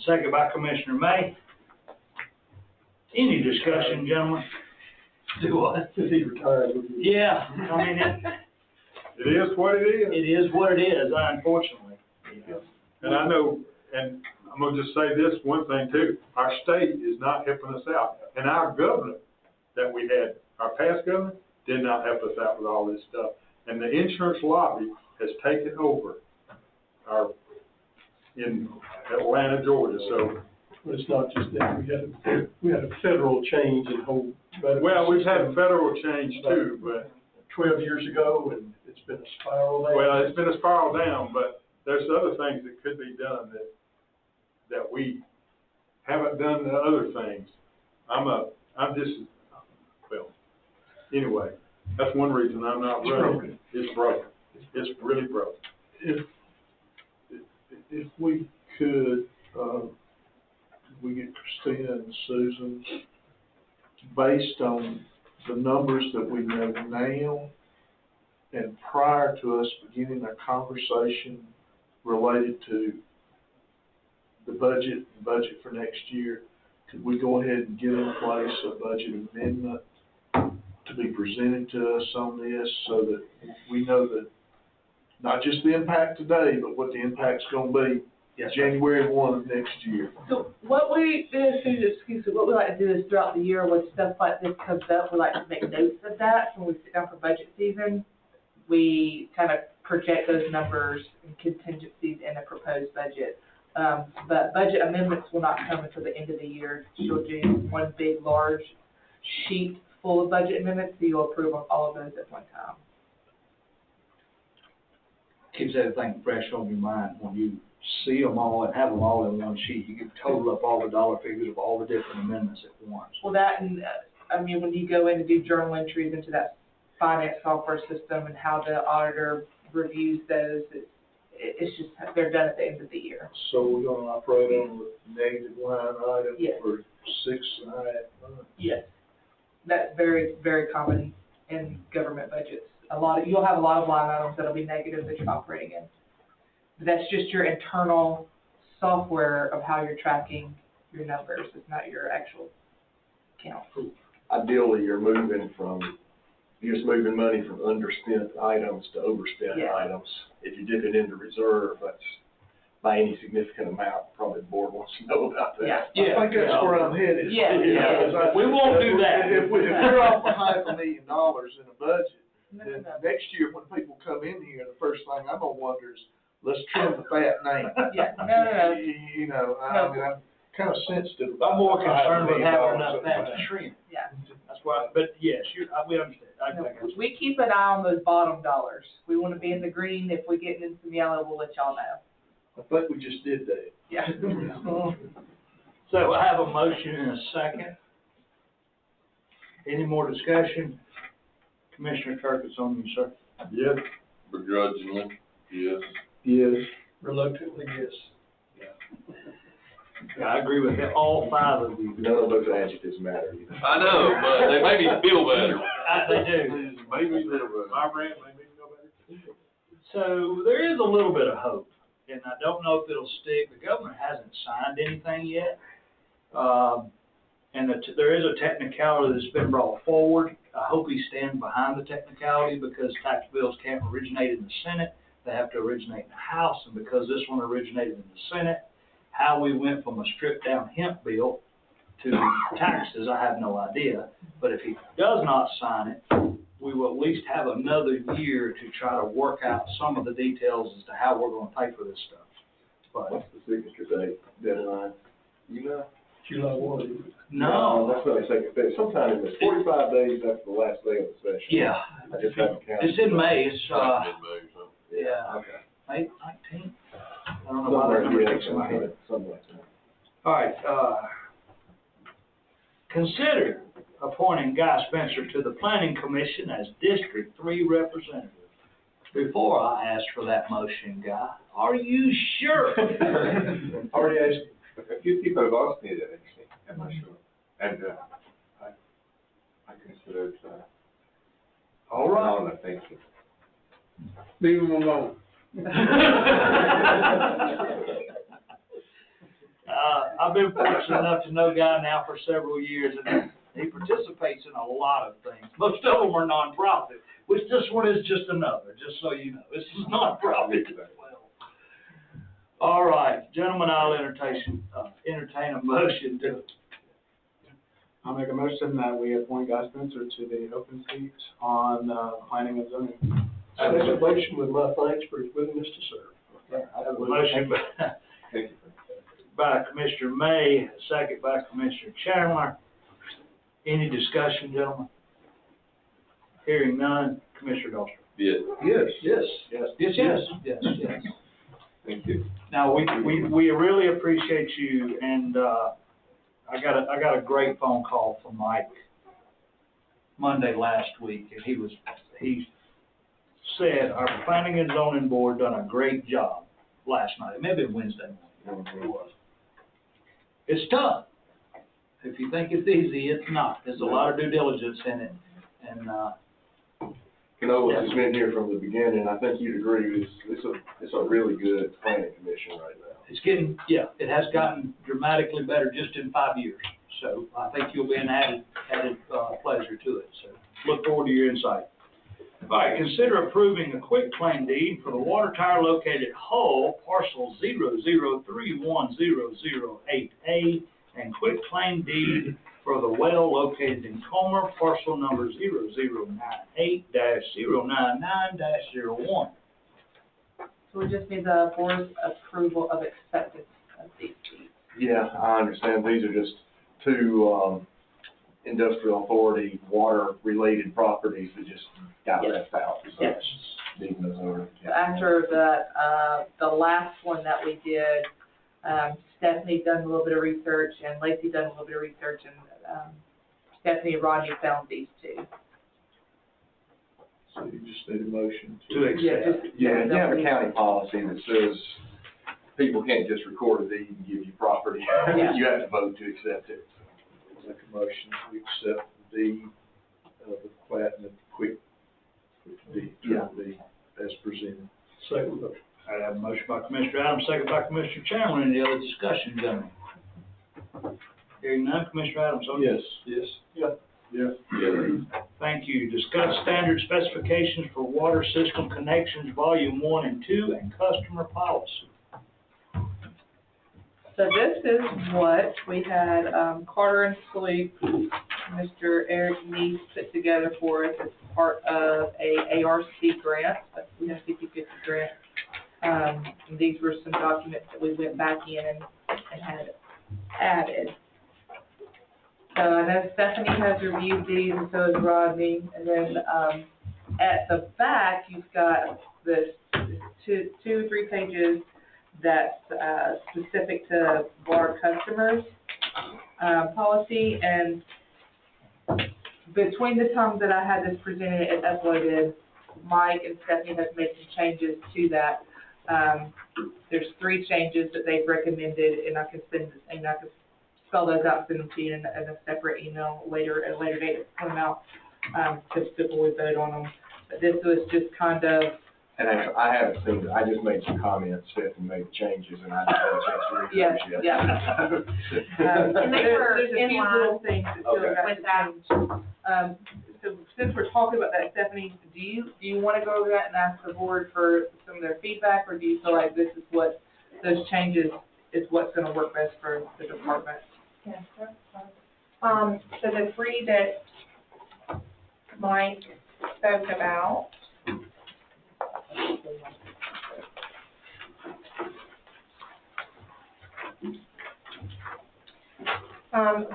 Second by Commissioner May. Any discussion, gentlemen? Do what? Is he retired? Yeah, I mean, It is what it is. it is what it is, unfortunately. And I know, and I'm gonna just say this one thing too, our state is not helping us out. And our governor that we had, our past governor, did not help us out with all this stuff. And the insurance lobby has taken over in Atlanta, Georgia, so. But it's not just that, we had a federal change in whole. Well, we've had a federal change too, but. 12 years ago, and it's been a spiral down. Well, it's been a spiral down, but there's other things that could be done that we haven't done the other things. Anyway, that's one reason I'm not running. It's broken. It's really broken. If we could, we get Christina and Susan, based on the numbers that we know now, and prior to us beginning our conversation related to the budget for next year, could we go ahead and get in place a budget amendment to be presented to us on this, so that we know that not just the impact today, but what the impact's gonna be January 1 of next year? So what we what we like to do is throughout the year when stuff like this comes up, we like to make notes of that. When we sit down for budget season, we kind of project those numbers and contingencies in the proposed budget. But budget amendments will not come until the end of the year. You'll do one big, large sheet full of budget amendments, so you'll approve on all of those at one time. Keeps everything fresh on your mind when you see them all and have them all in one sheet. You can total up all the dollar figures of all the different amendments at once. Well, that and, when you go in and do journal entries into that finance software system and how the auditor reviews those, it's just, they're done at the end of the year. So we're gonna operate on a negative line item Yes. for 6.5 months? Yes. That's very, very common in government budgets. You'll have a lot of line items that'll be negative that you're operating in. That's just your internal software of how you're tracking your numbers. It's not your actual count. Ideally, you're just moving money from underspent items to overspent items. If you dip it into reserve, that's by any significant amount, probably the board wants to know about that. I think that's where I'm headed. Yeah. We won't do that. If we're off $500,000 in a budget, then next year when people come in here, the first thing I'm gonna wonder is, let's trim the fat name. No. You know, I mean, I'm kind of sensitive. I'm more concerned with having enough fat to trim. Yeah. That's why, but yes, we understand. We keep an eye on those bottom dollars. We want to be in the green. If we get into some yellow, we'll let y'all know. I think we just did that. Yeah. So I have a motion and a second. Any more discussion? Commissioner Kirk, it's on you, sir. Yes. Begrudgingly, yes. Yes. Reluctantly, yes. Yeah, I agree with all five of you. None of those adjectives matter. I know, but they make me feel better. They do. Maybe my rant made me feel better. So there is a little bit of hope, and I don't know if it'll stick. The governor hasn't signed anything yet. And there is a technicality that's been brought forward. I hope he stands behind the technicality, because tax bills can't originate in the Senate. They have to originate in the House, and because this one originated in the Senate, how we went from a stripped-down hemp bill to taxes, I have no idea. But if he does not sign it, we will at least have another year to try to work out some of the details as to how we're going to pay for this stuff. But What's the signature date, deadline? You know? July 1. no, That's not a second day. Sometime in this 45 days after the last day of the session. yeah, I just haven't counted. it's in May. It's Mid-May, so. yeah, Okay. May 19th. I don't know why that number sticks in my head. Something like that. All right, consider appointing Guy Spencer to the Planning Commission as District 3 representative. Before I ask for that motion, Guy, are you sure? Already asked a few people have asked me that, actually. I'm not sure. And I consider it All right. an honor, thank you. Leave him alone. I've been fortunate enough to know Guy now for several years, and he participates in a lot of things. Most of them are nonprofit, which this one is just another, just so you know. This is nonprofit as well. All right, gentlemen, I'll entertain a motion to. I'll make a motion that we appoint Guy Spencer to the open seat on planning and zoning. Second motion with my thanks for his willingness to serve. I have a motion by Commissioner May, second by Commissioner Chandler. Any discussion, gentlemen? Hearing none, Commissioner Doster. Yes. Yes. Thank you. Now, we really appreciate you, and, I got a great phone call from Mike Monday last week, and he said our planning and zoning board done a great job last night. It may have been Wednesday morning, it was. It's tough. If you think it's easy, it's not. There's a lot of due diligence in it, and, Canolis has been here from the beginning. I think you'd agree, it's a really good planning commission right now. it's getting, it has gotten dramatically better just in 5 years. So I think you'll be an added pleasure to it. So look forward to your insight. All right, consider approving a quitclaim deed for the water tower located at Hull, parcel 0031008A, and quitclaim deed for the well located in Comer, parcel number 0098-099-01. So we just need the board's approval of acceptance of these deeds. Yeah, I understand. These are just two, industrial authority, water-related properties that just got left out. So Yes. leaving those over. After that, the last one that we did, Stephanie done a little bit of research and Lacey done a little bit of research, and Stephanie and Rodney found these two. So you just need a motion To accept. Yeah, you have a county policy that says people can't just record a deed and give you property. Yeah. You have to vote to accept it. Make a motion to accept the deed the plat and the quick deed, as presented. Second motion. I have a motion by Commissioner Adams, second by Commissioner Chandler. Any other discussion, gentlemen? Hearing none, Commissioner Adams, on Yes. Yes. Yeah. Thank you. Discuss standard specifications for water system connections, volume 1 and 2, and customer policy. So this is what we had, Carter and Sloop, Mr. Eric Neese put together for us as part of a ARC grant, a 50/50 grant. And these were some documents that we went back in and had added. So I know Stephanie has reviewed these, and so has Rodney. And then, at the back, you've got this two or three pages that's, specific to water customers, policy. And between the times that I had this presented and uploaded, Mike and Stephanie have made some changes to that. There's 3 changes that they've recommended, and I can spell those out, send them to you in a separate email later, at a later date, put them out, just before we vote on them. But this was just kind of. And I haven't seen it, I just made some comments, Stephanie made changes, and I didn't have a chance to read those yet. Yeah. And there's a few little things that still have to change. So since we're talking about that, Stephanie, do you want to go over that and ask the board for some of their feedback, or do you feel like this is what, those changes is what's going to work best for the department? Yes, that's fine. So the 3 that Mike spoke about.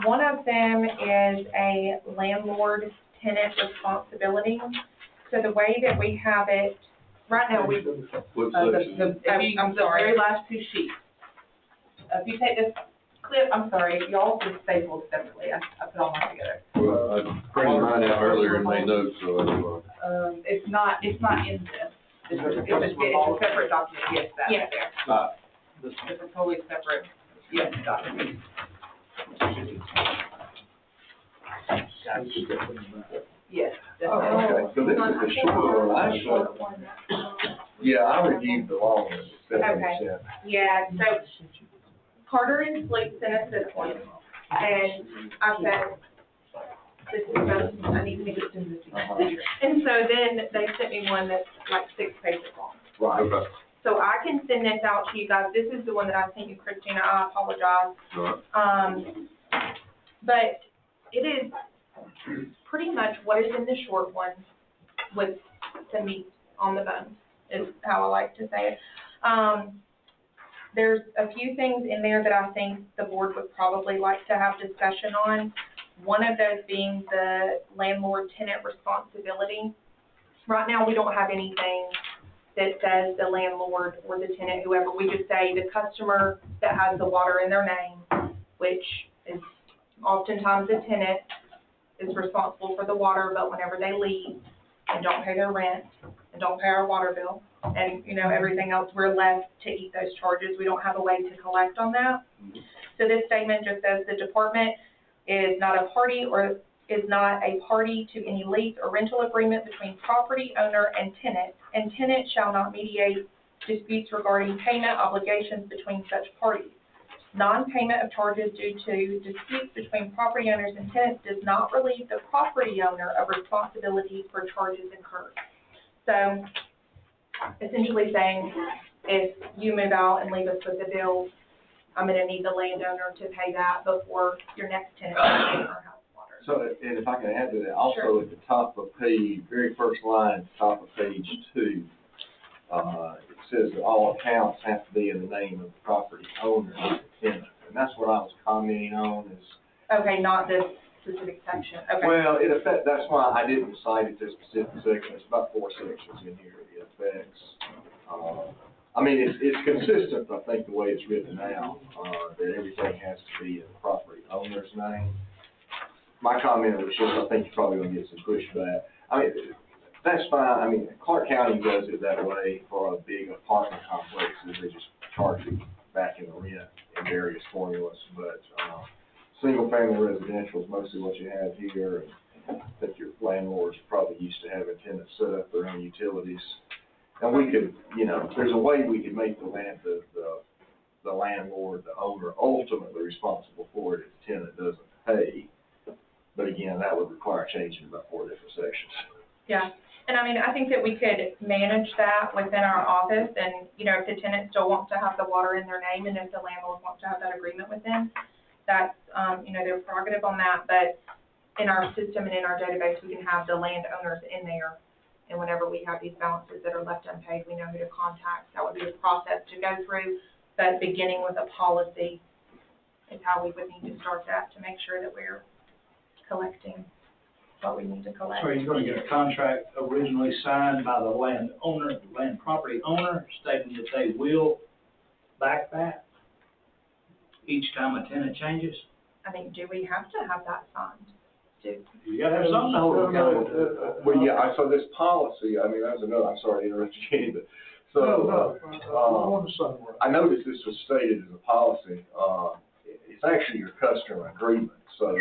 One of them is a landlord-tenant responsibility. So the way that we have it, right now, we, What section? I'm sorry, the very last 2 sheets. If you take this clip, I'm sorry, y'all just stapled separately, I put all mine together. Well, I printed mine out earlier and made notes, so I It's not in this. It's a separate document, yes, that right there. It's a totally separate, yes, document. Yes. Okay, so this is the short one I showed. Yeah, I reviewed the long one, Stephanie sent. Yeah, so Carter and Sloop sent us this one, and I said, this is, I need to make it in this. And so then they sent me one that's like 6 pages long. Right. Okay. So I can send this out to you guys. This is the one that I sent you, Christina. I apologize. Right. But it is pretty much what is in the short one with the meat on the bone, is how I like to say it. There's a few things in there that I think the board would probably like to have discussion on. One of those being the landlord-tenant responsibility. Right now, we don't have anything that says the landlord or the tenant, whoever. We just say the customer that has the water in their name, which is oftentimes the tenant is responsible for the water, but whenever they leave and don't pay their rent and don't pay our water bill and, you know, everything else, we're left to eat those charges. We don't have a way to collect on that. So this statement just says the department is not a party or is not a party to any lease or rental agreement between property owner and tenant shall not mediate disputes regarding payment obligations between such parties. Non-payment of charges due to disputes between property owners and tenants does not relieve the property owner of responsibility for charges incurred. So, essentially saying, if you move out and leave us with the bill, I'm gonna need the landowner to pay that before your next tenant pays our house water. So, and if I can add to that, also Sure. at the top of page, very first line, top of page 2, it says that all accounts have to be in the name of the property owner and the tenant. And that's what I was commenting on is. Okay, not this specific section, okay. Well, it affects, that's why I didn't cite it to a specific section. It's about 4 sections in here. It affects, I mean, it's consistent, I think, the way it's written now, that everything has to be in the property owner's name. My comment was just, I think you're probably gonna get some pushback. I mean, that's fine. I mean, Clark County does it that way for a big apartment complexes. They just charge you back in the rent in various formulas. But single family residential is mostly what you have here. I think your landlords are probably used to having tenants set up their own utilities. And we could, you know, there's a way we could make the landlord, the owner, ultimately responsible for it if the tenant doesn't pay. But again, that would require changing about 4 different sections. Yeah, and I mean, I think that we could manage that within our office, and, you know, if the tenant still wants to have the water in their name, and if the landlord wants to have that agreement with them, that's, you know, their prerogative on that, but in our system and in our database, we can have the landowners in there, and whenever we have these balances that are left unpaid, we know who to contact. That would be the process to go through, but beginning with a policy is how we would need to start that, to make sure that we're collecting what we need to collect. So are you gonna get a contract originally signed by the landowner, the land property owner, stating that they will back that each time a tenant changes? I mean, do we have to have that signed? You gotta have something to hold them accountable. Well, yeah, so this policy, I mean, that's another, I'm sorry to interrupt you, Kenny, but, so, I noticed this was stated as a policy, it's actually your customer agreement, so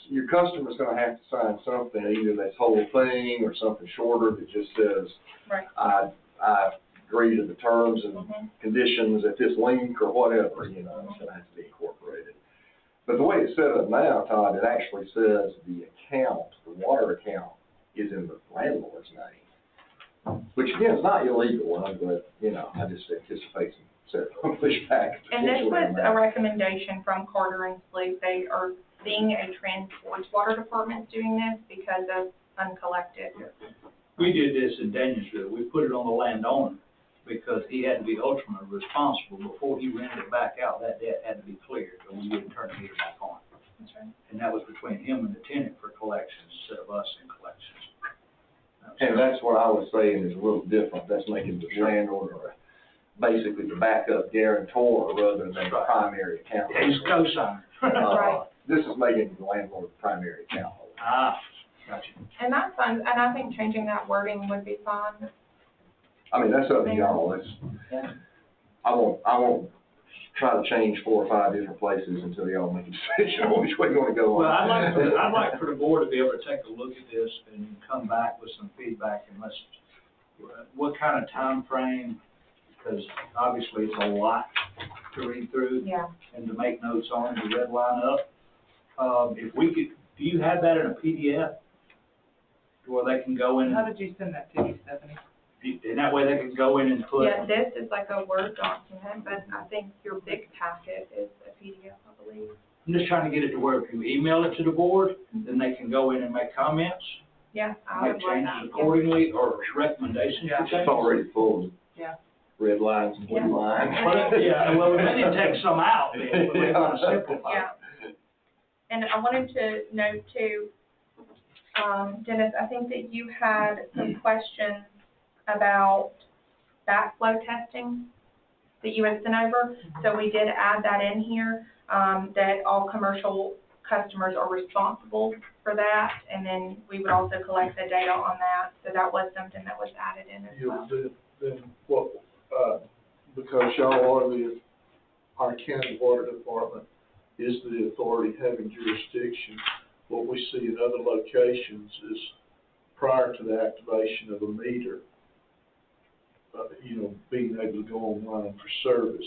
your customer's gonna have to sign something, either this whole thing or something shorter that just says, Right. I agree to the terms and conditions at this link or whatever, you know, it's gonna have to be incorporated. But the way it's set up now, Todd, it actually says the account, the water account, is in the landlord's name. Which again, is not illegal, but, you know, I just anticipate some pushback. And this was a recommendation from Carter and Sloop. They are seeing a trend towards water departments doing this because of uncollected. We did this in Danielsville. We put it on the landowner because he had to be ultimately responsible before he rented it back out. That debt had to be cleared, or we wouldn't turn the meter back on. That's right. And that was between him and the tenant for collections instead of us in collections. And that's what I was saying is a little different. That's making the landlord basically the backup guarantor rather than the primary account. He's co-signer. Right. This is making the landlord the primary account holder. Ah, gotcha. And that's fine, and I think changing that wording would be fine. I mean, that's up to y'all. Yeah. I won't try to change 4 or 5 different places until y'all make a decision on which way you want to go. Well, I'd like for the board to be able to take a look at this and come back with some feedback, and what kind of time frame, because obviously it's a lot to read through. Yeah. And to make notes on and to red line up. If we could, do you have that in a PDF? Where they can go in? How did you send that to me, Stephanie? And that way they can go in and put. Yeah, this is like a Word document, but I think your big packet is a PDF, I believe. I'm just trying to get it to where if you email it to the board, then they can go in and make comments, Yeah, I make would like that. changes accordingly, or recommendations for changes. It's already full of Yeah. red lines and blue lines. Yeah, well, we may need to take some out, then, but we want to simplify. Yeah. And I wanted to note too, Dennis, I think that you had some questions about backflow testing that you had sent over. So we did add that in here, that all commercial customers are responsible for that. And then we would also collect the data on that. So that was something that was added in as well. Then what, because y'all are our county water department is the authority having jurisdiction. What we see in other locations is prior to the activation of a meter, being able to go online for service,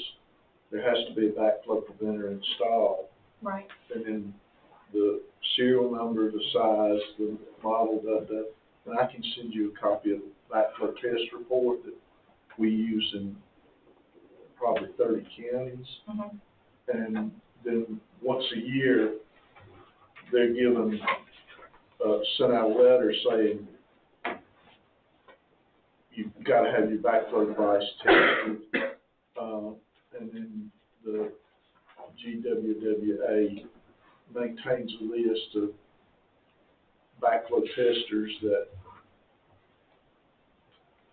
there has to be a backflow preventer installed. Right. And then the serial number, the size, the model, and I can send you a copy of the backflow test report that we use in probably 30 counties. Mm-hmm. And then once a year, they're given, sent out a letter saying, you've got to have your backflow device tested, and then the GWWA maintains a list of backflow testers that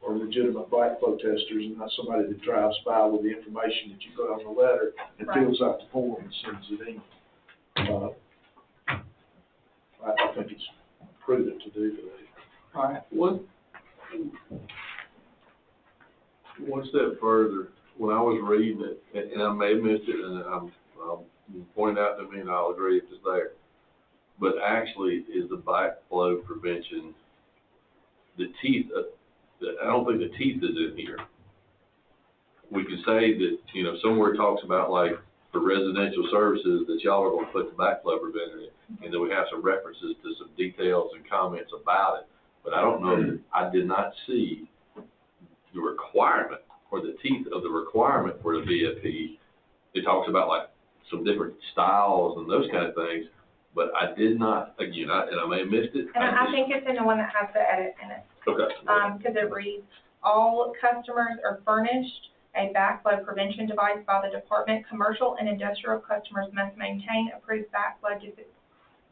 are legitimate backflow testers and not somebody that drives by with the information that you put on the letter and fills out the form and sends it in. I think it's prudent to do that. All right. One step further, when I was reading it, and I may have missed it, and I'm pointing out to me, and I'll agree if it's there. but actually is the backflow prevention, the teeth, I don't think the teeth is in here. We can say that, you know, somewhere it talks about like for residential services that y'all are gonna put the backflow preventer in, and then we have some references to some details and comments about it. But I don't know, I did not see the requirement or the teeth of the requirement for the VFP. It talks about like some different styles and those kind of things, but I did not, again, and I may have missed it. And I think it's in the one that has the edit in it. Okay. Because it reads, all customers are furnished a backflow prevention device by the department. Commercial and industrial customers must maintain approved backflow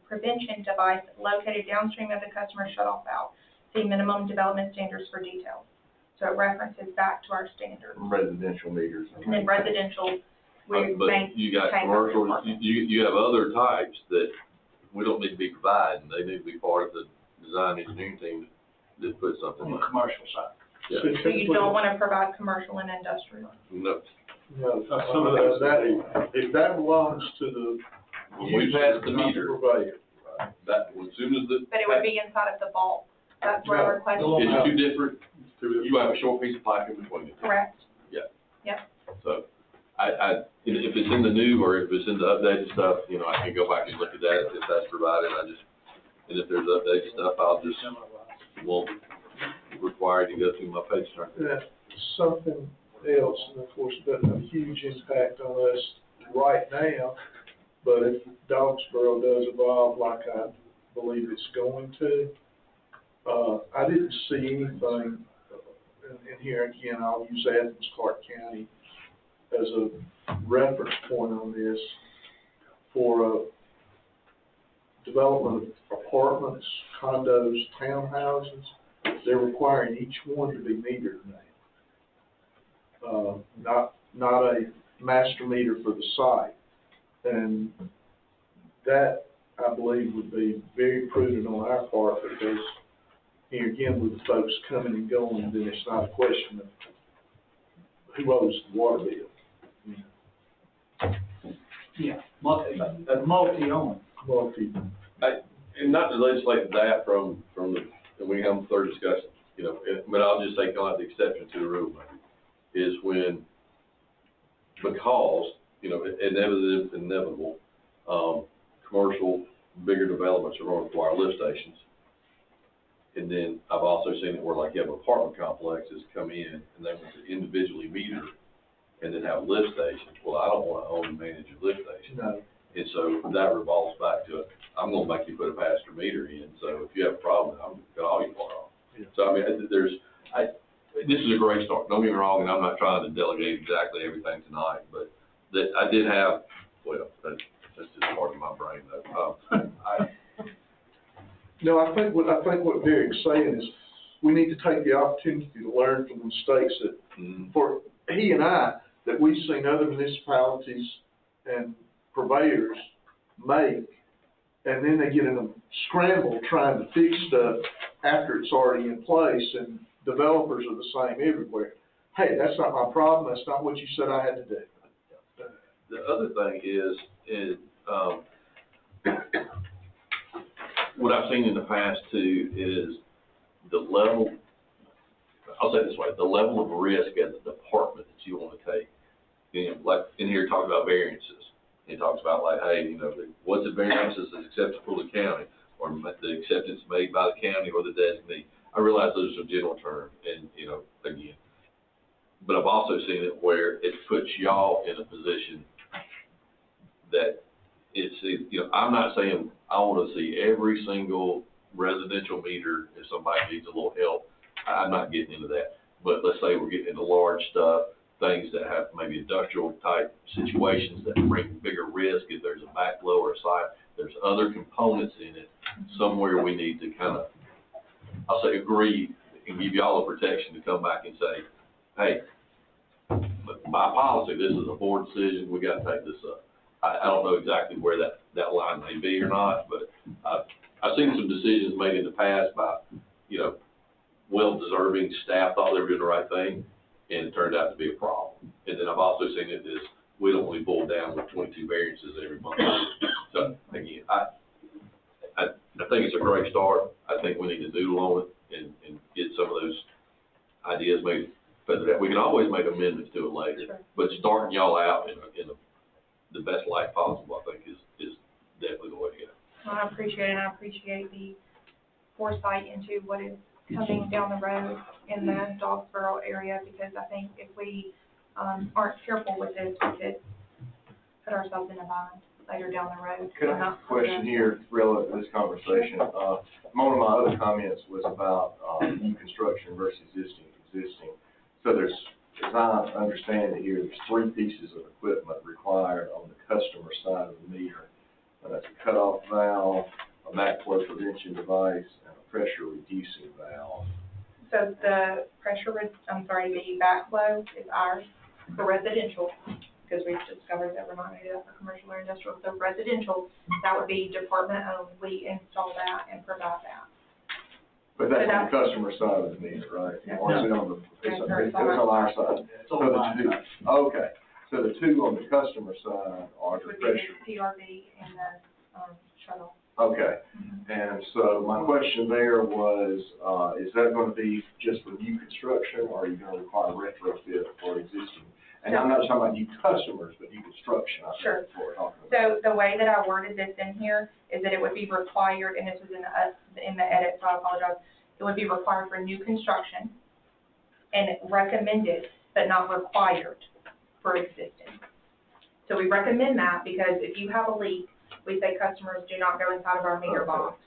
prevention device located downstream of the customer shut-off valve. See minimum development standards for details. So it references back to our standards. Residential meters. And then residential, we But you got commercial, you have other types that we don't need to be providing. They need to be part of the design engineering team that put something On in. the commercial side. Yeah. So you don't want to provide commercial and industrial? No. No, Some of those- if that belongs to the. When we pass the not meter, purveyor. that, as soon as the. But it would be inside of the bulb. That's where our question It's is. two different, you have a short piece of pipe in between it. Correct. Yeah. Yep. So, if it's in the new or if it's in the updated stuff, you know, I can go back and look at that if that's provided. And if there's updated stuff, won't require to go through my page turn. Something else, and of course, it doesn't have a huge impact on us right now, but if Dogsboro does evolve like I believe it's going to, I didn't see anything, and here again, I'll use Athens, Clark County as a reference point on this, for development of apartments, condos, townhouses. They're requiring each one to be metered now. Not a master meter for the site. And that, I believe, would be very prudent on our part, because here again, with the folks coming and going, then it's not a question of who owes the water bill. Yeah, multi-owned. And not to legislate that from the, and we have a third discussion, you know, but I'll just say kind of like the exception to the rule, is when, because, you know, inevitable, commercial, bigger developments are going to require lift stations. And then I've also seen it where like you have apartment complexes come in and they want to individually meter and then have lift stations. Well, I don't want to own and manage a lift station. No. And so that revolves back to, I'm going to make you put a master meter in. So if you have a problem, I'm going to cut all your water off. Yeah. So I mean, this is a great start. Don't get me wrong, and I'm not trying to delegate exactly everything tonight, but that I did have, well, that's just part of my brain though. No, I think what Derek's saying is we need to take the opportunity to learn from the mistakes that, for he and I, that we've seen other municipalities and purveyors make, and then they get in a scramble trying to fix stuff after it's already in place, and developers are the same everywhere. Hey, that's not my problem, that's not what you said I had to do. The other thing is what I've seen in the past too is the level, I'll say it this way, the level of risk as a department that you want to take. You know, like in here, talk about variances. It talks about like, hey, you know, what's the variances that's acceptable to the county, or the acceptance made by the county or the designee. I realize those are general terms, and you know, again, but I've also seen it where it puts y'all in a position that it's, you know, I'm not saying I want to see every single residential meter if somebody needs a little help. I'm not getting into that. But let's say we're getting into large stuff, things that have maybe industrial type situations that bring bigger risk. If there's a backflow or a site, there's other components in it. Somewhere we need to kind of, I'll say, agree and give y'all the protection to come back and say, hey, by policy, this is a board decision. We got to take this up. I don't know exactly where that line may be or not, but I've seen some decisions made in the past by, you know, well-deserving staff thought they were doing the right thing, and it turned out to be a problem. And then I've also seen it as we don't really pull down with 22 variances every month. So again, I think it's a great start. I think we need to doodle on it and get some of those ideas maybe feathered out. We can always make amendments to it later. Sure. But starting y'all out in the best light possible, I think is definitely the way to go. Well, I appreciate it, and I appreciate the foresight into what is coming down the road in the Dogsboro area, because I think if we aren't careful with this, we could put ourselves in a bind later down the road. Could I ask a question here relative to this conversation? One of my other comments was about new construction versus existing. So there's, as I understand it here, there's 3 pieces of equipment required on the customer side of the meter. That's a cutoff valve, a backflow prevention device, and a pressure reducing valve. So the the backflow is ours for residential, because we've discovered that we're not going to do that for commercial or industrial. So residential, that would be department owned. We install that and provide that. But that's on the customer side of the meter, right? No. Or is it on the, it's on our side? It's on my side. Okay, so the 2 on the customer side are the Would be pressure. the PRV and the shuttle. Okay, and so my question there was, is that going to be just for new construction, or are you going to require retrofit for existing? And I'm not talking about new customers, but new construction. I think Sure. is what we're talking about. So the way that I worded this in here is that it would be required, and this was in the edit, so I apologize. It would be required for new construction and recommended, but not required for existing. So we recommend that because if you have a leak, we say customers do not go inside of our meter box.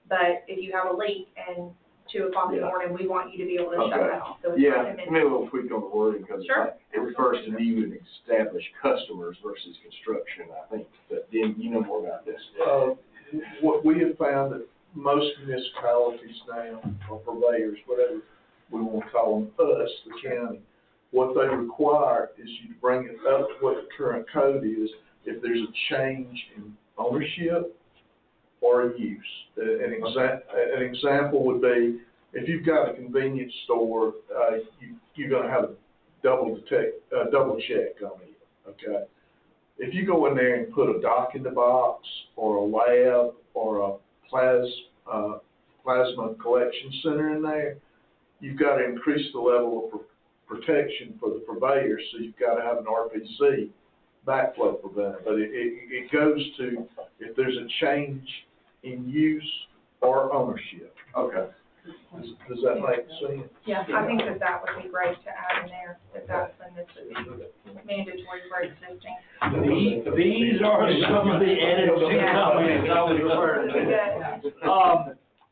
But if you have a leak and 2 o'clock in the morning, we want you to be able to shut that off. So it's Yeah, recommended. maybe a little tweak on the wording, because Sure. it refers to new and established customers versus construction, I think. But then you know more about this. What we have found that most municipalities now, or purveyors, whatever we want to call them, us, the county, what they require is you to bring it up to what the current code is if there's a change in ownership or use. An example would be, if you've got a convenience store, you're gonna have a double check on it, okay? If you go in there and put a dock in the box, or a lab, or a plasma collection center in there, you've got to increase the level of protection for the purveyor, so you've got to have an RPC backflow preventer. But it goes to if there's a change in use or ownership. Okay. Does that make sense? Yeah, I think that would be great to add in there, that's when this would be mandatory for existing. These are some of the edits and comments I was referring to.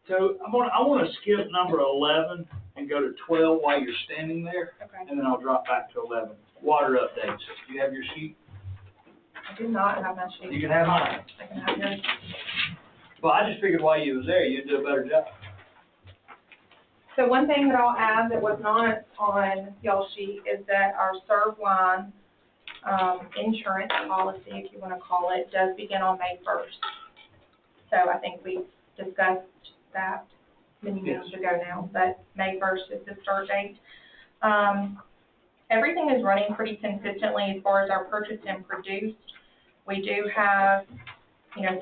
So I want to skip number 11 and go to 12 while you're standing there, Okay. and then I'll drop back to 11. Water updates. Do you have your sheet? I do not have my sheet. You can have mine. I can have yours. Well, I just figured while you was there, you'd do a better job. So one thing that I'll add that was not on y'all's sheet is that our serve line, insurance policy, if you want to call it, does begin on May 1st. So I think we discussed that many years ago now, but May 1st is the start date. Everything is running pretty consistently as far as our purchased and produced. We do have,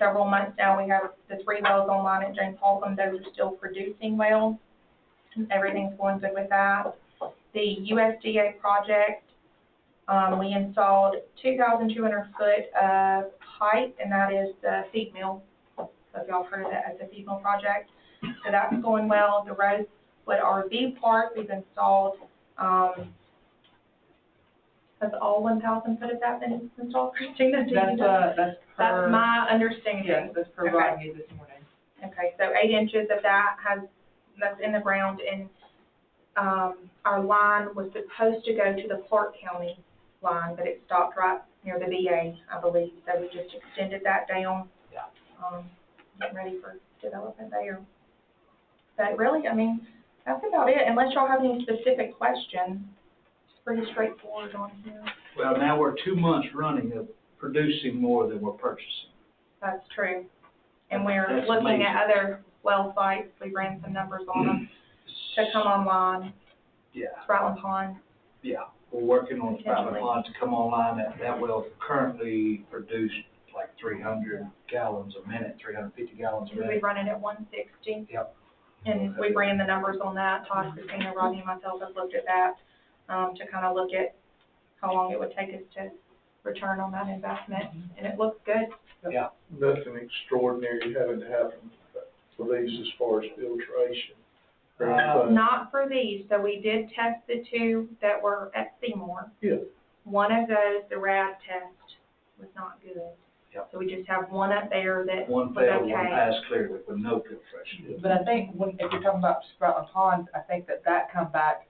several months now, we have the 3 wells online at James Holcomb. Those are still producing wells. Everything's going good with that. The USDA project, we installed 2,200 foot of pipe, and that is the feed mill. So if y'all heard of that as the feed mill project. So that's going well. The Rosewood RV park, we've installed, that's all 1,000 foot of that been installed, Christina? That's my understanding. Yes, that's provided you this morning. Okay, so 8 inches of that's in the ground, and our line was supposed to go to the Clark County line, but it stopped right near the VA, I believe, so we just extended that down. Getting ready for development there. But really, that's about it, unless y'all have any specific questions. It's pretty straightforward on here. Well, now we're 2 months running of producing more than we're purchasing. That's true. And we're That's looking amazing. at other well sites. We ran some numbers on them to come online. Yeah. Spratling Pond. Yeah, we're working on Spratling Potentially. Pond to come online. That will currently produce like 300 gallons a minute, 350 gallons a We minute. run it at 160. Yep. And we ran the numbers on that. Todd, Christina, Rodney, and myself have looked at that, to kind of look at how long it would take us to return on that investment, and it looks good. Yeah. Nothing extraordinary having to happen for these as far as filtration. or anything. Not for these, so we did test the two that were at Seymour. Yeah. One of those, the RAD test, was not good. Yep. So we just have one up there that was One failed, one okay. passed clearly with no filtration. But I think if you're talking about Sprouting Ponds, I think that come back,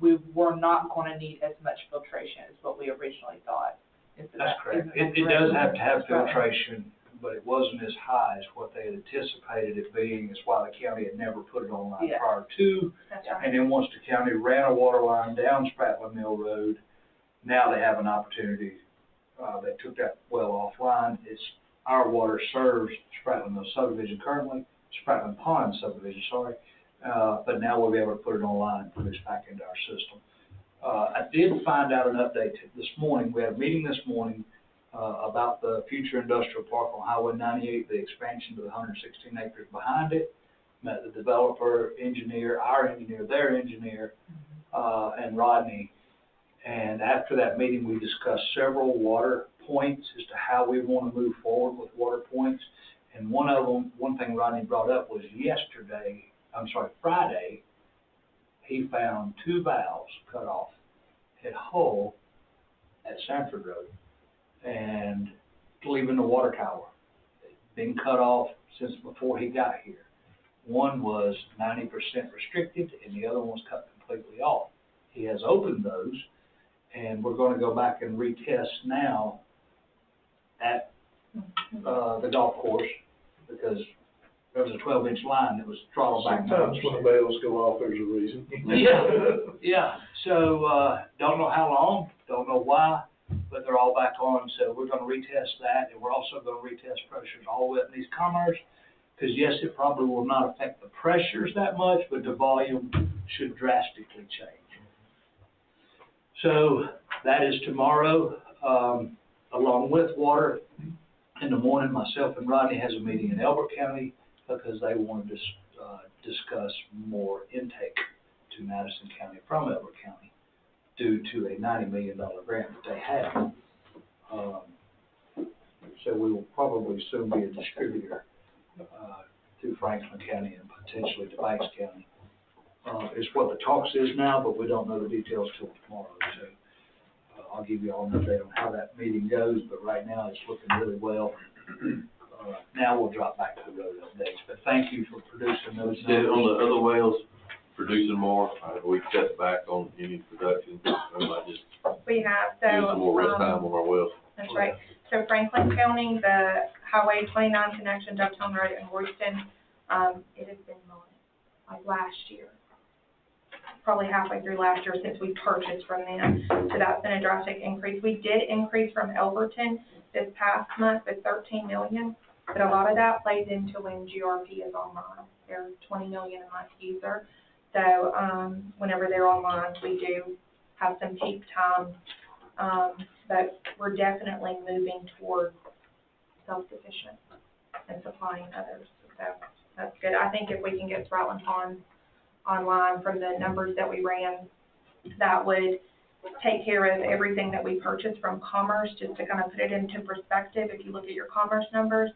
we were not gonna need as much filtration as what we originally thought. That's correct. It does have to have filtration, but it wasn't as high as what they had anticipated it being. That's why the county had never put it online Yeah. prior to. That's right. And then once the county ran a water line down Spratler Mill Road, now they have an opportunity. They took that well offline. It's, our water serves Spratler Mill subdivision currently, Spratler Pond subdivision, sorry. But now we'll be able to put it online and put it back into our system. I did find out an update this morning. We had a meeting this morning, about the future industrial park on Highway 98, the expansion to the 116 acres behind it. Met the developer, engineer, our engineer, their engineer, and Rodney. And after that meeting, we discussed several water points as to how we want to move forward with water points. And one of them, one thing Rodney brought up was Friday, he found 2 valves cut off at Hull at Sanford Road and leaving the water tower. Been cut off since before he got here. One was 90% restricted and the other one was cut completely off. He has opened those, and we're gonna go back and retest now at, the golf course, because there was a 12-inch line that was throttled back. Sometimes when the bells go off, there's a reason. Yeah, so, don't know how long, don't know why, but they're all back on, so we're gonna retest that, and we're also gonna retest pressures all the way up in East Commerce, because yes, it probably will not affect the pressures that much, but the volume should drastically change. So, that is tomorrow, along with water. In the morning, myself and Rodney has a meeting in Elbert County, because they wanted to discuss more intake to Madison County from Elbert County due to a $90 million grant that they have. So we will probably soon be a distributor to Franklin County and potentially to Banks County. Is what the talks is now, but we don't know the details till tomorrow. So I'll give you all an update on how that meeting goes, but right now it's looking really well. Now we'll drop back to the road updates, but thank you for producing those Yeah, numbers. on the other wells, producing more, we cut back on any production, we might just We have, use so, some more rest time on our wells. that's right. So Franklin County, the Highway 29 connection, Dovetown Road and Royston, it has been mowing, like last year. Probably halfway through last year since we purchased from them. So that's been a drastic increase. We did increase from Elberton this past month with 13 million, but a lot of that plays into when GRP is online. They're 20 million a month user. So, whenever they're online, we do have some peak time. But we're definitely moving toward self-sufficient and supplying others. So that's good. I think if we can get Spratling Pond online from the numbers that we ran, that would take care of everything that we purchased from Commerce. Just to kind of put it into perspective, if you look at your Commerce numbers,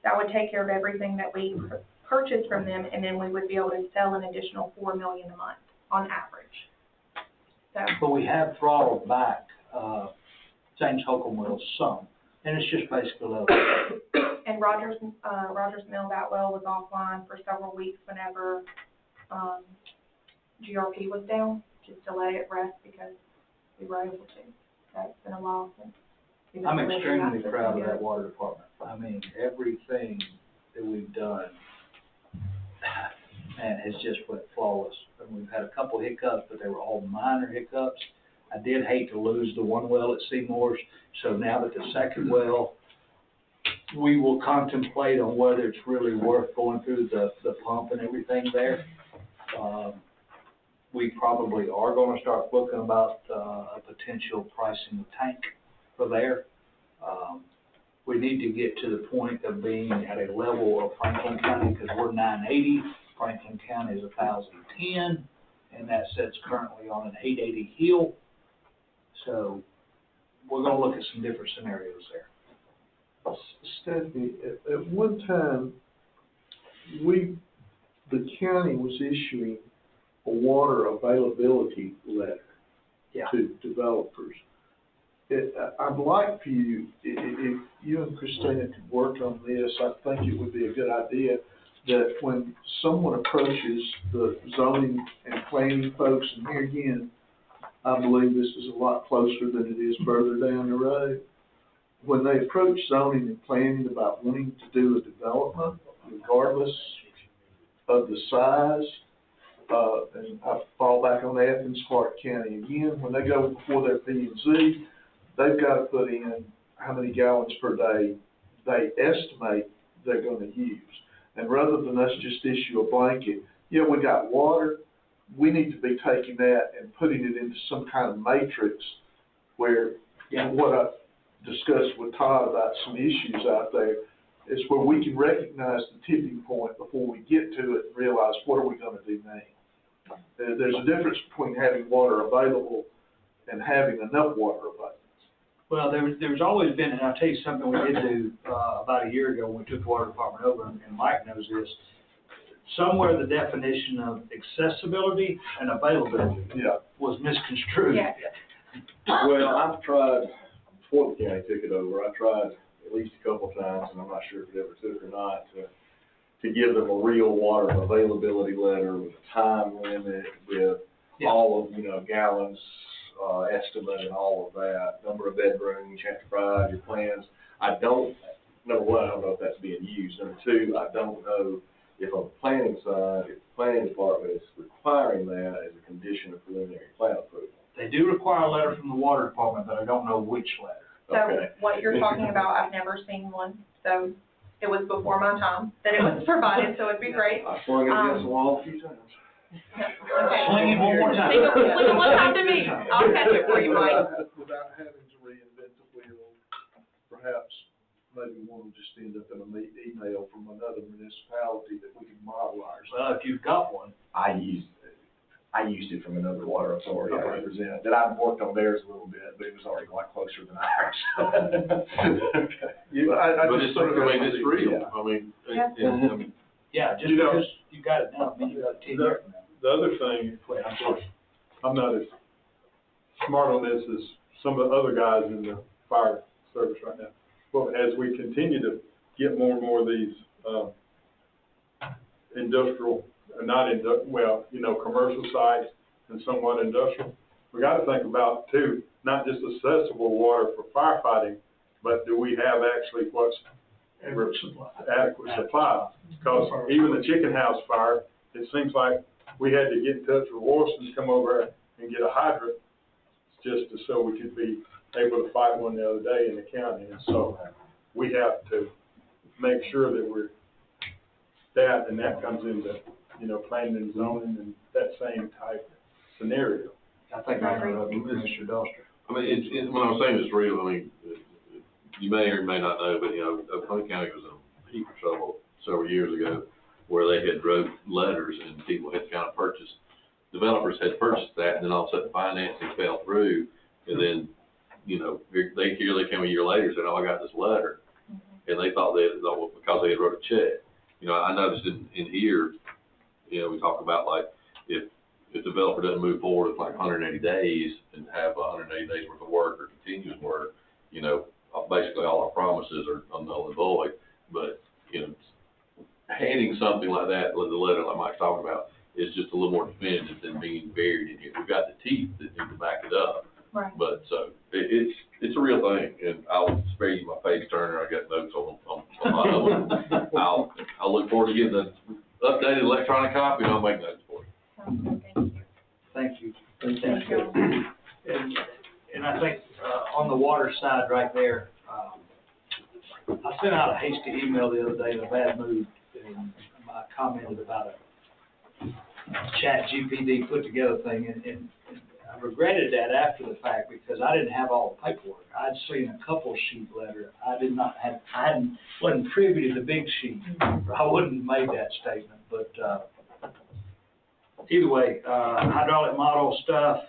that would take care of everything that we purchased from them, and then we would be able to sell an additional 4 million a month on average. So. But we have throttled back, James Holcomb will some, and it's just basically a little. And Rogers Mill, that well was offline for several weeks whenever, GRP was down, just to let it rest because we were able to. So it's been a while since. we've I'm been extremely that proud of system. that water department. I mean, everything that we've done, man, has just went flawless. And we've had a couple hiccups, but they were all minor hiccups. I did hate to lose the one well at Seymour's, so now that the second well, we will contemplate on whether it's really worth going through the pump and everything there. We probably are gonna start looking about, a potential pricing of tank for there. we need to get to the point of being at a level of Franklin County, because we're 980, Franklin County is 1,010, and that sits currently on an 880 hill. So we're gonna look at some different scenarios there. Stephanie, at one time, the county was issuing a water availability letter to developers. I'd like for you, if you and Christina could work on this, I think it would be a good idea that when someone approaches the zoning and planning folks, and here again, I believe this is a lot closer than it is further down the road. When they approach zoning and planning about wanting to do a development, regardless of the size, and I fall back on Athens, Clark County again, when they go before their P&Z, they've got to put in how many gallons per day they estimate they're going to use. And rather than us just issue a blanket, we got water, we need to be taking that and putting it into some kind of matrix where, what I discussed with Todd about some issues out there, is where we can recognize the tipping point before we get to it and realize what are we going to do now. There's a difference between having water available and having enough water available. Well, there's always been, and I'll tell you something we did do about a year ago when we took the water department over, and Mike knows this. Somewhere the definition of accessibility and availability was misconstrued. Yeah. Well, I've tried, before the county took it over, I tried at least a couple of times, and I'm not sure if it ever took or not, to give them a real water availability letter with a time limit, with all of, gallons, estimate and all of that, number of bedrooms, you have to provide your plans. Number one, I don't know if that's being used. Number two, I don't know if on the planning side, if the planning department is requiring that as a condition of preliminary plan approval. They do require a letter from the water department, but I don't know which letter. So what you're talking about, I've never seen one, so it was before my time that it was provided, so it'd be great. I swung it against the wall a few times. Okay. Swing it one more time. Swing it one time to me. I'll catch it for you, Mike. Without having to reinvent the wheel, perhaps maybe one will just end up in an email from another municipality that we can model ours. Well, if you've got one. I used it from another water authority I represent, that I've worked on theirs a little bit, but it was already a lot closer than ours. But it's real. Yeah. I mean, Just because you got it now, I mean, you got it 10 years from now. The other thing, I'm not as smart on this as some of the other guys in the fire service right now. But as we continue to get more and more of these commercial sites and somewhat industrial, we got to think about too, not just accessible water for firefighting, but do we have actually what's adequate supply? Because even the chicken house fire, it seems like we had to get in touch with Orson to come over and get a hydrant just so we could be able to fight one the other day in the county. And so we have to make sure that we're that, and that comes into, planning and zoning and that same type scenario. I think I agree with Mr. Doster. I mean, when I'm saying it's real, I mean, you may or may not know, but, Oklahoma County was in a heap of trouble several years ago where they had wrote letters and people had kind of developers had purchased that, and then all of a sudden financing fell through, and then, here they came a year later and said, oh, I got this letter. And they thought because they had wrote a check. I noticed in here, we talk about like if the developer doesn't move forward with like 180 days and have 180 days worth of work or continuous work, basically all our promises are null and void. But, handing something like that, with the letter like Mike's talking about, is just a little more definitive than being buried in here. We've got the teeth that need to back it up. Right. But so it's a real thing, and I'll spare you my page turner. I got notes on my own. I'll look forward to getting the updated electronic copy, and I'll make notes for you. Thank you. Thank you. And I think on the water side right there, I sent out a hasty email the other day in a bad mood, and I commented about a chat GPD put together thing, and I regretted that after the fact because I didn't have all the paperwork. I'd seen a couple sheet letter. Wasn't privy to the big sheet. I wouldn't have made that statement, but, either way, hydraulic model stuff,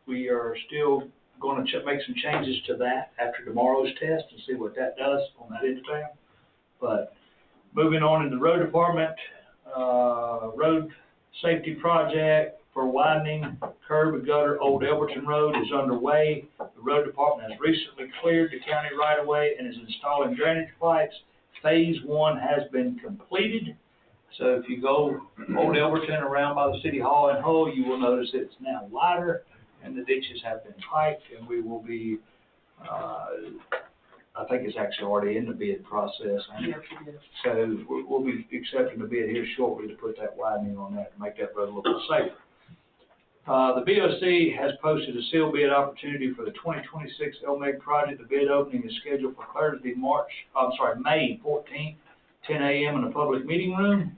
we are still gonna make some changes to that after tomorrow's test and see what that does on that end of town. But moving on in the road department, road safety project for widening curb and gutter Old Elberton Road is underway. The road department has recently cleared the county right of way and is installing drainage pipes. Phase 1 has been completed. So if you go Old Elberton around by the city hall in Hull, you will notice it's now wider and the ditches have been piped, and we will be, I think it's actually already in the bid process. So we'll be accepting the bid here shortly to put that widening on that to make that road a little bit safer. The BOC has posted a sealed bid opportunity for the 2026 LMEG project. The bid opening is scheduled for Thursday, May 14th, 10 a.m. in the public meeting room.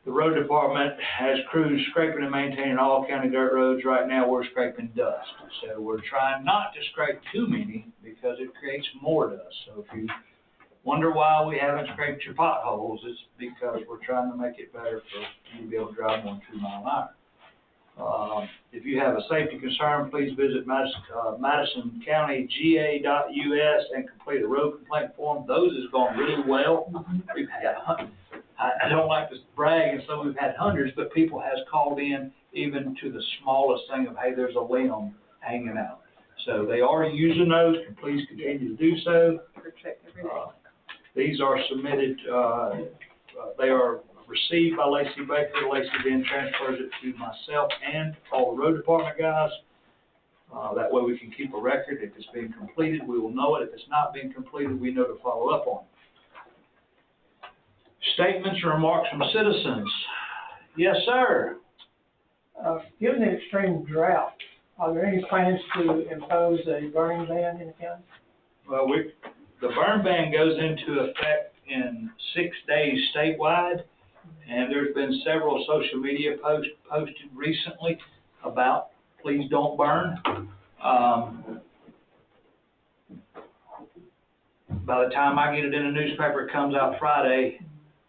The road department has crews scraping and maintaining all county dirt roads. Right now, we're scraping dust. So we're trying not to scrape too many because it creates more dust. So if you wonder why we haven't scraped your potholes, it's because we're trying to make it better for you to be able to drive more than 2 mile an hour. If you have a safety concern, please visit Madison County GA.us and complete a road complaint form. Those has gone really well. We've had, I don't like to brag, and so we've had hundreds, but people has called in even to the smallest thing of, hey, there's a limb hanging out. So they are using those, and please continue to do so. These are submitted, they are received by Lacey Baker. Lacey then transfers it to myself and all the road department guys. That way we can keep a record. If it's been completed, we will know it. If it's not been completed, we know to follow up on it. Statements or remarks from citizens? Yes, sir. Given the extreme drought, are there any plans to impose a burning ban in the county? Well, the burn ban goes into effect in 6 days statewide, and there's been several social media posts posted recently about please don't burn. By the time I get it in the newspaper, it comes out Friday.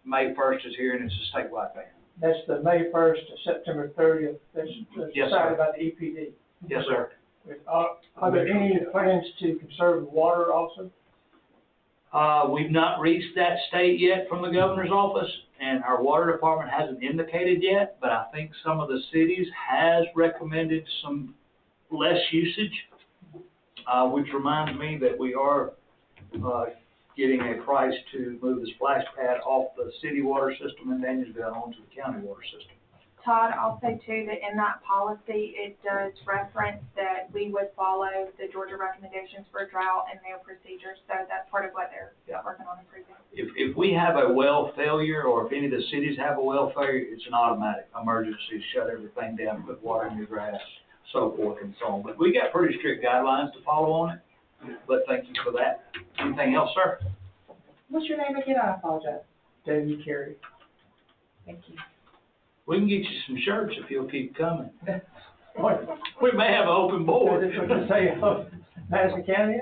May 1st is here, and it's a statewide ban. That's the May 1st to September 30th, that's Yes, decided sir. by the EPD. Yes, sir. Are there any plans to conserve water also? We've not reached that state yet from the governor's office, and our water department hasn't indicated yet, but I think some of the cities has recommended some less usage, which reminds me that we are getting a price to move the splash pad off the city water system in Danielsville onto the county water system. Todd, I'll say too that in that policy, it does reference that we would follow the Georgia recommendations for drought and their procedures, so that's part of what they're working on improving. If we have a well failure, or if any of the cities have a well failure, it's an automatic emergency, shut everything down, put water in your grass, so forth and so on. But we got pretty strict guidelines to follow on it, but thank you for that. Anything else, sir? What's your name again? I apologize. David Carey. Thank you. We can get you some shirts if you'll keep coming. We may have an open board. That's what you say, Madison County?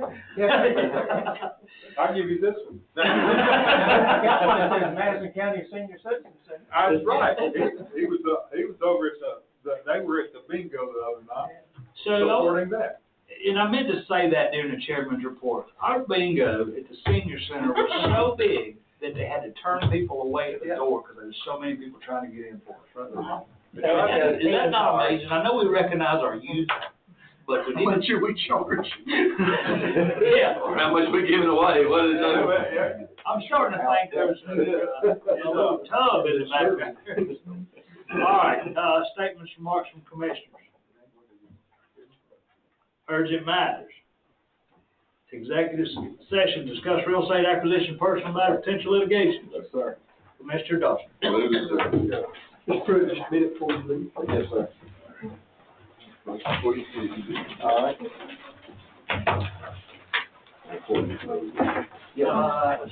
I'll give you this one. I got one that says Madison County Senior Citizen Center. That's right. He was over at they were at the bingo the other night, supporting that. And I meant to say that during the chairman's report. Our bingo at the senior center was so big that they had to turn people away at the door because there was so many people trying to get in for us. Is that not amazing? I know we recognize our youth, but we need to. How much are we charging? Yeah. How much we giving away? What is that? I'm starting to think there's a little tub in the background. All right, statements, remarks from commissioners. Urgent matters. Executive session, discuss real estate acquisition, personal matter, potential litigation. Yes, sir. Commissioner Dawson. Move it, sir. Just prove this bid before you leave. Yes, sir. All right. Yeah. I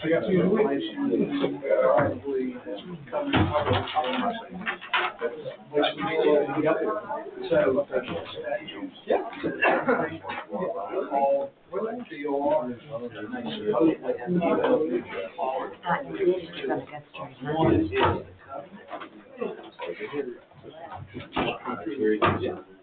got some information probably coming. So, yeah. Called DOR, and they supposedly have to give up.